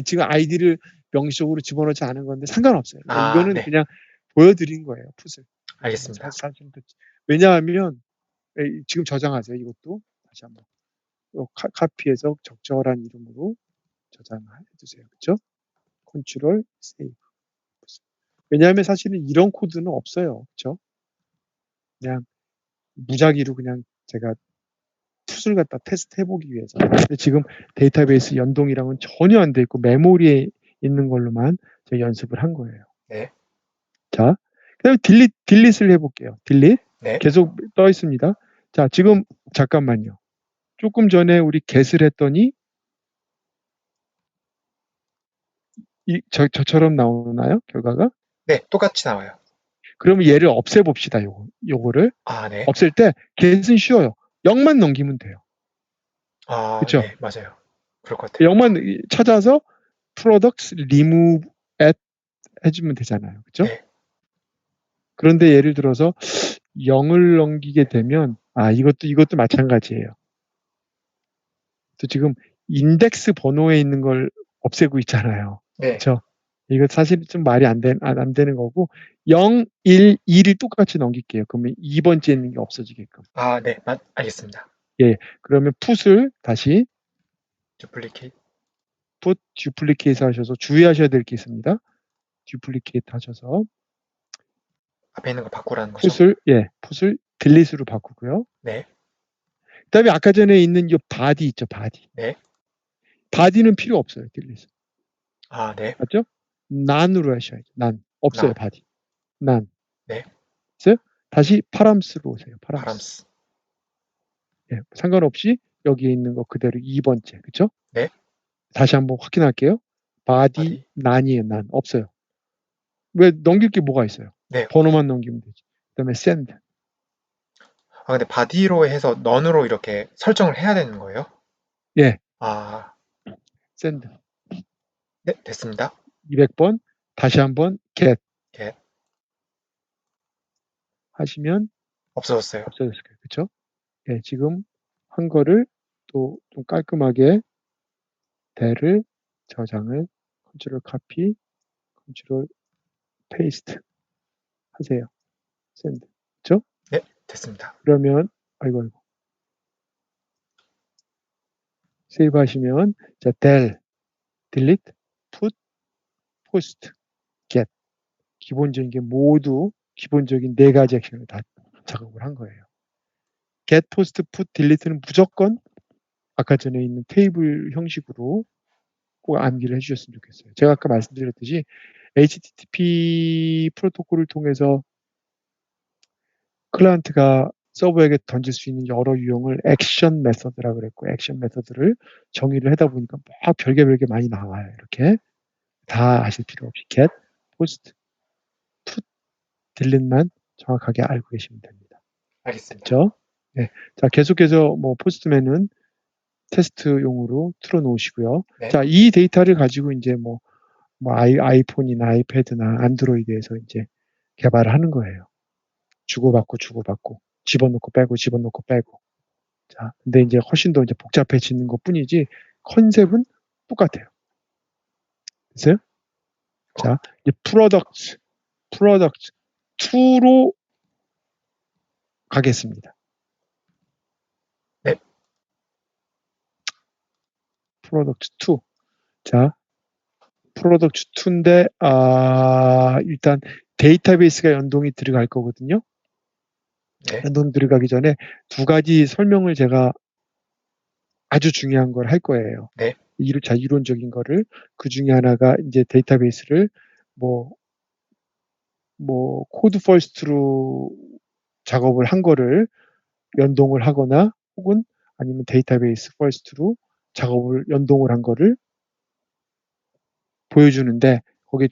지금 아이디를 명시적으로 집어넣지 않은 건데 상관없어요. 이거는 네, 그냥 보여드린 거예요, 풋을. 알겠습니다. 왜냐하면, 지금 저장하세요, 이것도. 다시 한번. 카피해서 적절한 이름으로 저장해 두세요. 그렇죠? 컨트롤 세이브. 왜냐하면 사실은 이런 코드는 없어요. 그렇죠? 그냥 무작위로 그냥 제가 풋을 갖다 테스트 해보기 위해서. 근데 지금 데이터베이스 연동이랑은 전혀 안 돼 있고 메모리에 있는 걸로만 제가 연습을 한 거예요. 네, 자, 그다음에 딜릿을 해볼게요. 딜릿 네, 계속 떠 있습니다. 자, 지금 잠깐만요. 조금 전에 우리 get을 했더니 저처럼 나오나요? 결과가? 네, 똑같이 나와요. 그러면 얘를 없애봅시다. 요거를. 네, 없앨 때 get은 쉬워요. 0만 넘기면 돼요. 그렇죠? 네, 맞아요. 그럴 것 같아요. 0만 찾아서 products remove at 해주면 되잖아요. 그렇죠? 네, 그런데 예를 들어서 0을 넘기게 되면 이것도 마찬가지예요. 또 지금 인덱스 번호에 있는 걸 없애고 있잖아요. 네, 그렇죠? 이거 사실 좀 말이 안 되는 거고 0, 1, 2를 똑같이 넘길게요. 그러면 2번째 있는 게 없어지게끔. 네, 알겠습니다. 예, 그러면 풋을 다시 duplicateput duplicate 하셔서 주의하셔야 될 게 있습니다. duplicate 하셔서 앞에 있는 거 바꾸라는 거죠? 풋을 delete로 바꾸고요. 네, 그다음에 아까 전에 있는 이 body 있죠, body. 네, body는 필요 없어요, delete. 네, 맞죠? none으로 하셔야죠. none. 없어요, 나, body. none. 네, 그래서 다시 파람스로 오세요. 파람스. 파람스. 예, 상관없이 여기에 있는 거 그대로 2번째. 그쵸? 네, 다시 한번 확인할게요. body 어디? none이에요. none. 없어요. 왜 넘길 게 뭐가 있어요? 네, 번호만 넘기면 되지. 그다음에 send. 근데 바디로 해서 넌으로 이렇게 설정을 해야 되는 거예요? 예, 아, send. 네, 됐습니다. 200번 다시 한번 get 겟, 하시면 없어졌어요. 없어졌을 거예요. 그쵸? 예, 지금 한 거를 또 좀 깔끔하게 대를 저장을 컨트롤 카피, 컨트롤 페이스트 하세요. send. 그쵸? 네, 됐습니다. 그러면 아이고 세이브 하시면 자 del, delete, put, post, get 기본적인 게 모두 기본적인 4가지 액션을 다 작업을 한 거예요. get, post, put, delete는 무조건 아까 전에 있는 테이블 형식으로 꼭 암기를 해주셨으면 좋겠어요. 제가 아까 말씀드렸듯이 HTTP 프로토콜을 통해서 클라이언트가 서버에게 던질 수 있는 여러 유형을 액션 메서드라고 그랬고 액션 메서드를 정의를 하다 보니까 막 별게 많이 나와요. 이렇게 다 아실 필요 없이 get, post, put, delete만 정확하게 알고 계시면 됩니다. 알겠습니다. 그렇죠? 네. 자, 계속해서 포스트맨은 테스트용으로 틀어놓으시고요. 네, 자, 이 데이터를 가지고 이제 아이폰이나 아이패드나 안드로이드에서 이제 개발을 하는 거예요. 주고받고 주고받고 집어넣고 빼고 집어넣고 빼고. 자, 근데 이제 훨씬 더 이제 복잡해지는 것뿐이지 컨셉은 똑같아요. 됐어요? 자, 이제 프로덕트 2로 가겠습니다. 네. 프로덕트 2. 자, 프로덕트 2인데 일단 데이터베이스가 연동이 들어갈 거거든요. 네. 연동 들어가기 전에 두 가지 설명을 제가 아주 중요한 걸 할 거예요. 네. 이론적인 거를. 그 중에 하나가 이제 데이터베이스를 코드 퍼스트로 작업을 한 거를 연동을 하거나 혹은 아니면 데이터베이스 퍼스트로 작업을 연동을 한 거를 보여주는데 거기에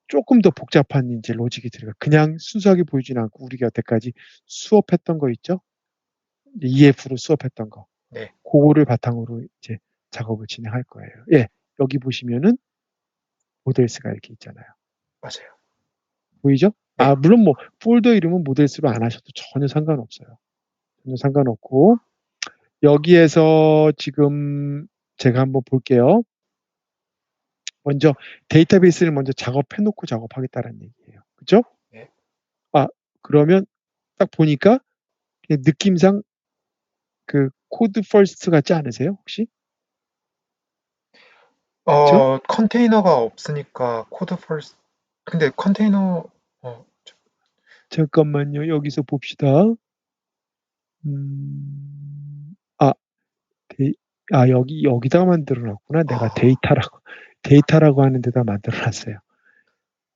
조금 더 복잡한 이제 로직이 들어가. 그냥 순수하게 보이지는 않고 우리가 여태까지 수업했던 거 있죠? EF로 수업했던 거. 네. 그거를 바탕으로 이제 작업을 진행할 거예요. 예, 여기 보시면은 모델스가 이렇게 있잖아요. 맞아요. 보이죠? 네. 물론 폴더 이름은 모델스로 안 하셔도 전혀 상관없어요. 전혀 상관없고 여기에서 지금 제가 한번 볼게요. 먼저 데이터베이스를 먼저 작업해 놓고 작업하겠다는 얘기예요. 그죠? 네. 그러면 딱 보니까 느낌상 그 코드 퍼스트 같지 않으세요? 혹시? 그죠? 컨테이너가 없으니까 코드 퍼스트. 근데 컨테이너 잠깐만요. 여기서 봅시다. 여기다 만들어 놨구나. 내가 데이터라고 하는 데다 만들어 놨어요.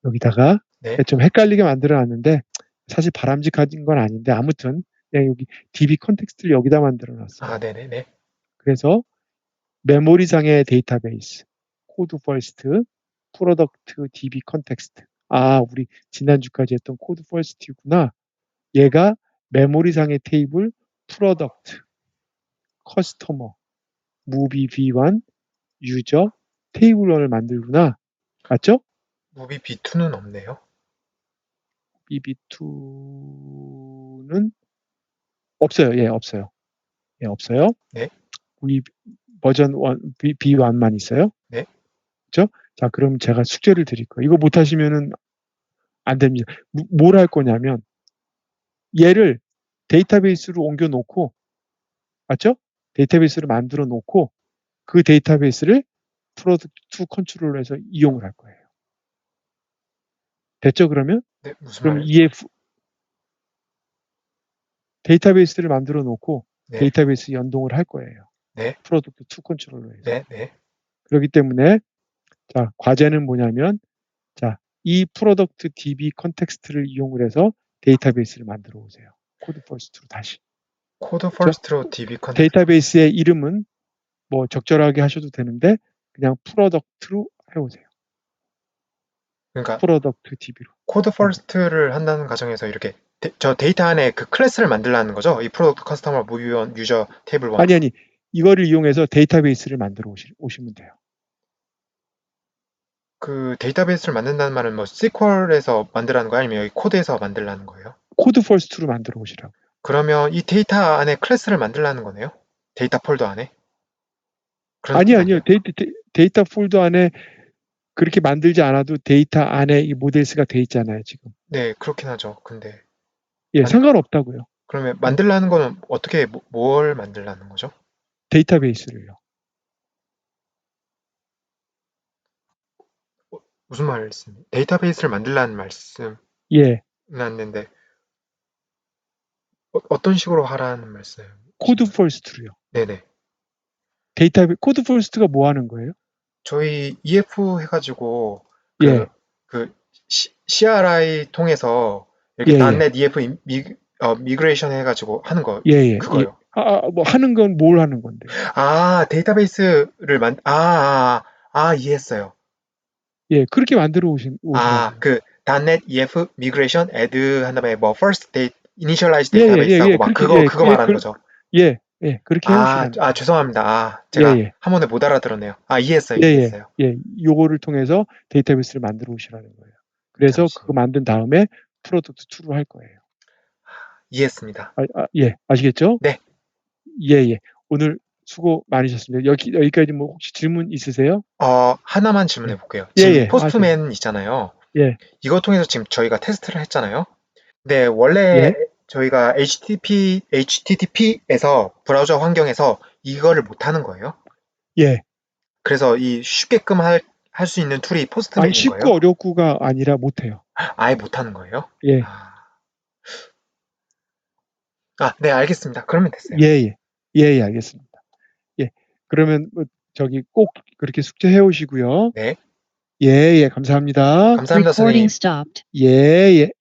여기다가 네. 좀 헷갈리게 만들어 놨는데 사실 바람직한 건 아닌데 아무튼 그냥 여기 DB 컨텍스트를 여기다 만들어 놨어요. 네네네. 그래서 메모리상의 데이터베이스, 코드 퍼스트, 프로덕트 DB 컨텍스트. 우리 지난주까지 했던 코드 퍼스트구나. 얘가 메모리상의 테이블, 프로덕트, 커스터머, 무비 V1, 유저, 테이블1을 만들구나. 맞죠? 무비 B2는 없네요. BB2는 없어요. 예, 없어요. 예, 없어요. 네. 우리 버전 1, B1만 있어요. 네. 그죠? 자, 그럼 제가 숙제를 드릴 거예요. 이거 못하시면은 안 됩니다. 뭘 할 거냐면 얘를 데이터베이스로 옮겨 놓고, 맞죠? 데이터베이스를 만들어 놓고 그 데이터베이스를 프로덕트 컨트롤러 해서 이용을 할 거예요. 됐죠? 그러면? 네, 무슨 그럼 말? 데이터베이스를 만들어 놓고 네. 데이터베이스 연동을 할 거예요. 네. 프로덕트 2 컨트롤러에서. 네. 네. 그렇기 때문에 자, 과제는 뭐냐면 자, 이 프로덕트 DB 컨텍스트를 이용을 해서 데이터베이스를 만들어 오세요. 코드 퍼스트로 다시. 코드 그렇죠? 퍼스트로 DB 컨텍스트. 데이터베이스의 이름은 적절하게 하셔도 되는데 그냥 프로덕트로 해오세요. 그러니까 프로덕트 DB로. 코드 퍼스트를 한다는 과정에서 이렇게 저 데이터 안에 그 클래스를 만들라는 거죠? 이 프로덕트 커스터머 무비원 유저 테이블 1. 아니 이거를 이용해서 데이터베이스를 만들어 오시면 돼요. 그 데이터베이스를 만든다는 말은 SQL에서 만들라는 거예요? 아니면 여기 코드에서 만들라는 거예요? 코드 퍼스트로 만들어 오시라고. 그러면 이 데이터 안에 클래스를 만들라는 거네요? 데이터 폴더 안에? 아니요. 데이터 폴더 안에 그렇게 만들지 않아도 데이터 안에 이 모델스가 돼 있잖아요, 지금. 네, 그렇긴 하죠. 근데 예, 상관없다고요. 그러면 만들라는 거는 어떻게 뭘 만들라는 거죠? 데이터베이스를요. 무슨 말씀? 데이터베이스를 만들라는 말씀 예, 났는데 어떤 식으로 하라는 말씀? 코드 퍼스트로요. 네네. 코드 퍼스트가 뭐 하는 거예요? 저희 EF 해가지고 예, CRI 통해서 이렇게 예. .NET EF 미그레이션 해가지고 하는 거 예. 그거요. 하는 건 뭘 하는 건데? 데이터베이스를 이해했어요. 예, 그렇게 만들어 오시라고요. 그 .NET EF 미그레이션 add 한 다음에 first date initialize 예, 데이터베이스하고 막 그렇게, 그거 말하는 거죠. 예, 그렇게 해 오시라는 거예요. 죄송합니다. 예, 제가 예. 한 번에 못 알아들었네요. 예. 이해했어요. 요거를 통해서 데이터베이스를 만들어 오시라는 거예요. 그래서 그거 만든 다음에 프로덕트 2로 할 거예요. 이해했습니다. 예, 아시겠죠? 네. 예. 오늘 수고 많으셨습니다. 여기까지 뭐 혹시 질문 있으세요? 하나만 질문해 볼게요. 예, 지금 예. 포스트맨 있잖아요. 예, 이거 통해서 지금 저희가 테스트를 했잖아요. 네, 원래 예, 저희가 HTTP에서 브라우저 환경에서 이거를 못 하는 거예요. 예. 그래서 이 쉽게끔 할 수 있는 툴이 아니, 포스트맨인 쉽고 거예요. 어렵고가 아니라 못해요. 아예 못 하는 거예요. 예, 네, 알겠습니다. 그러면 됐어요. 예, 알겠습니다. 예, 그러면 꼭 그렇게 숙제해 오시고요. 네, 예, 감사합니다. 감사합니다, Recording 선생님. stopped. 예.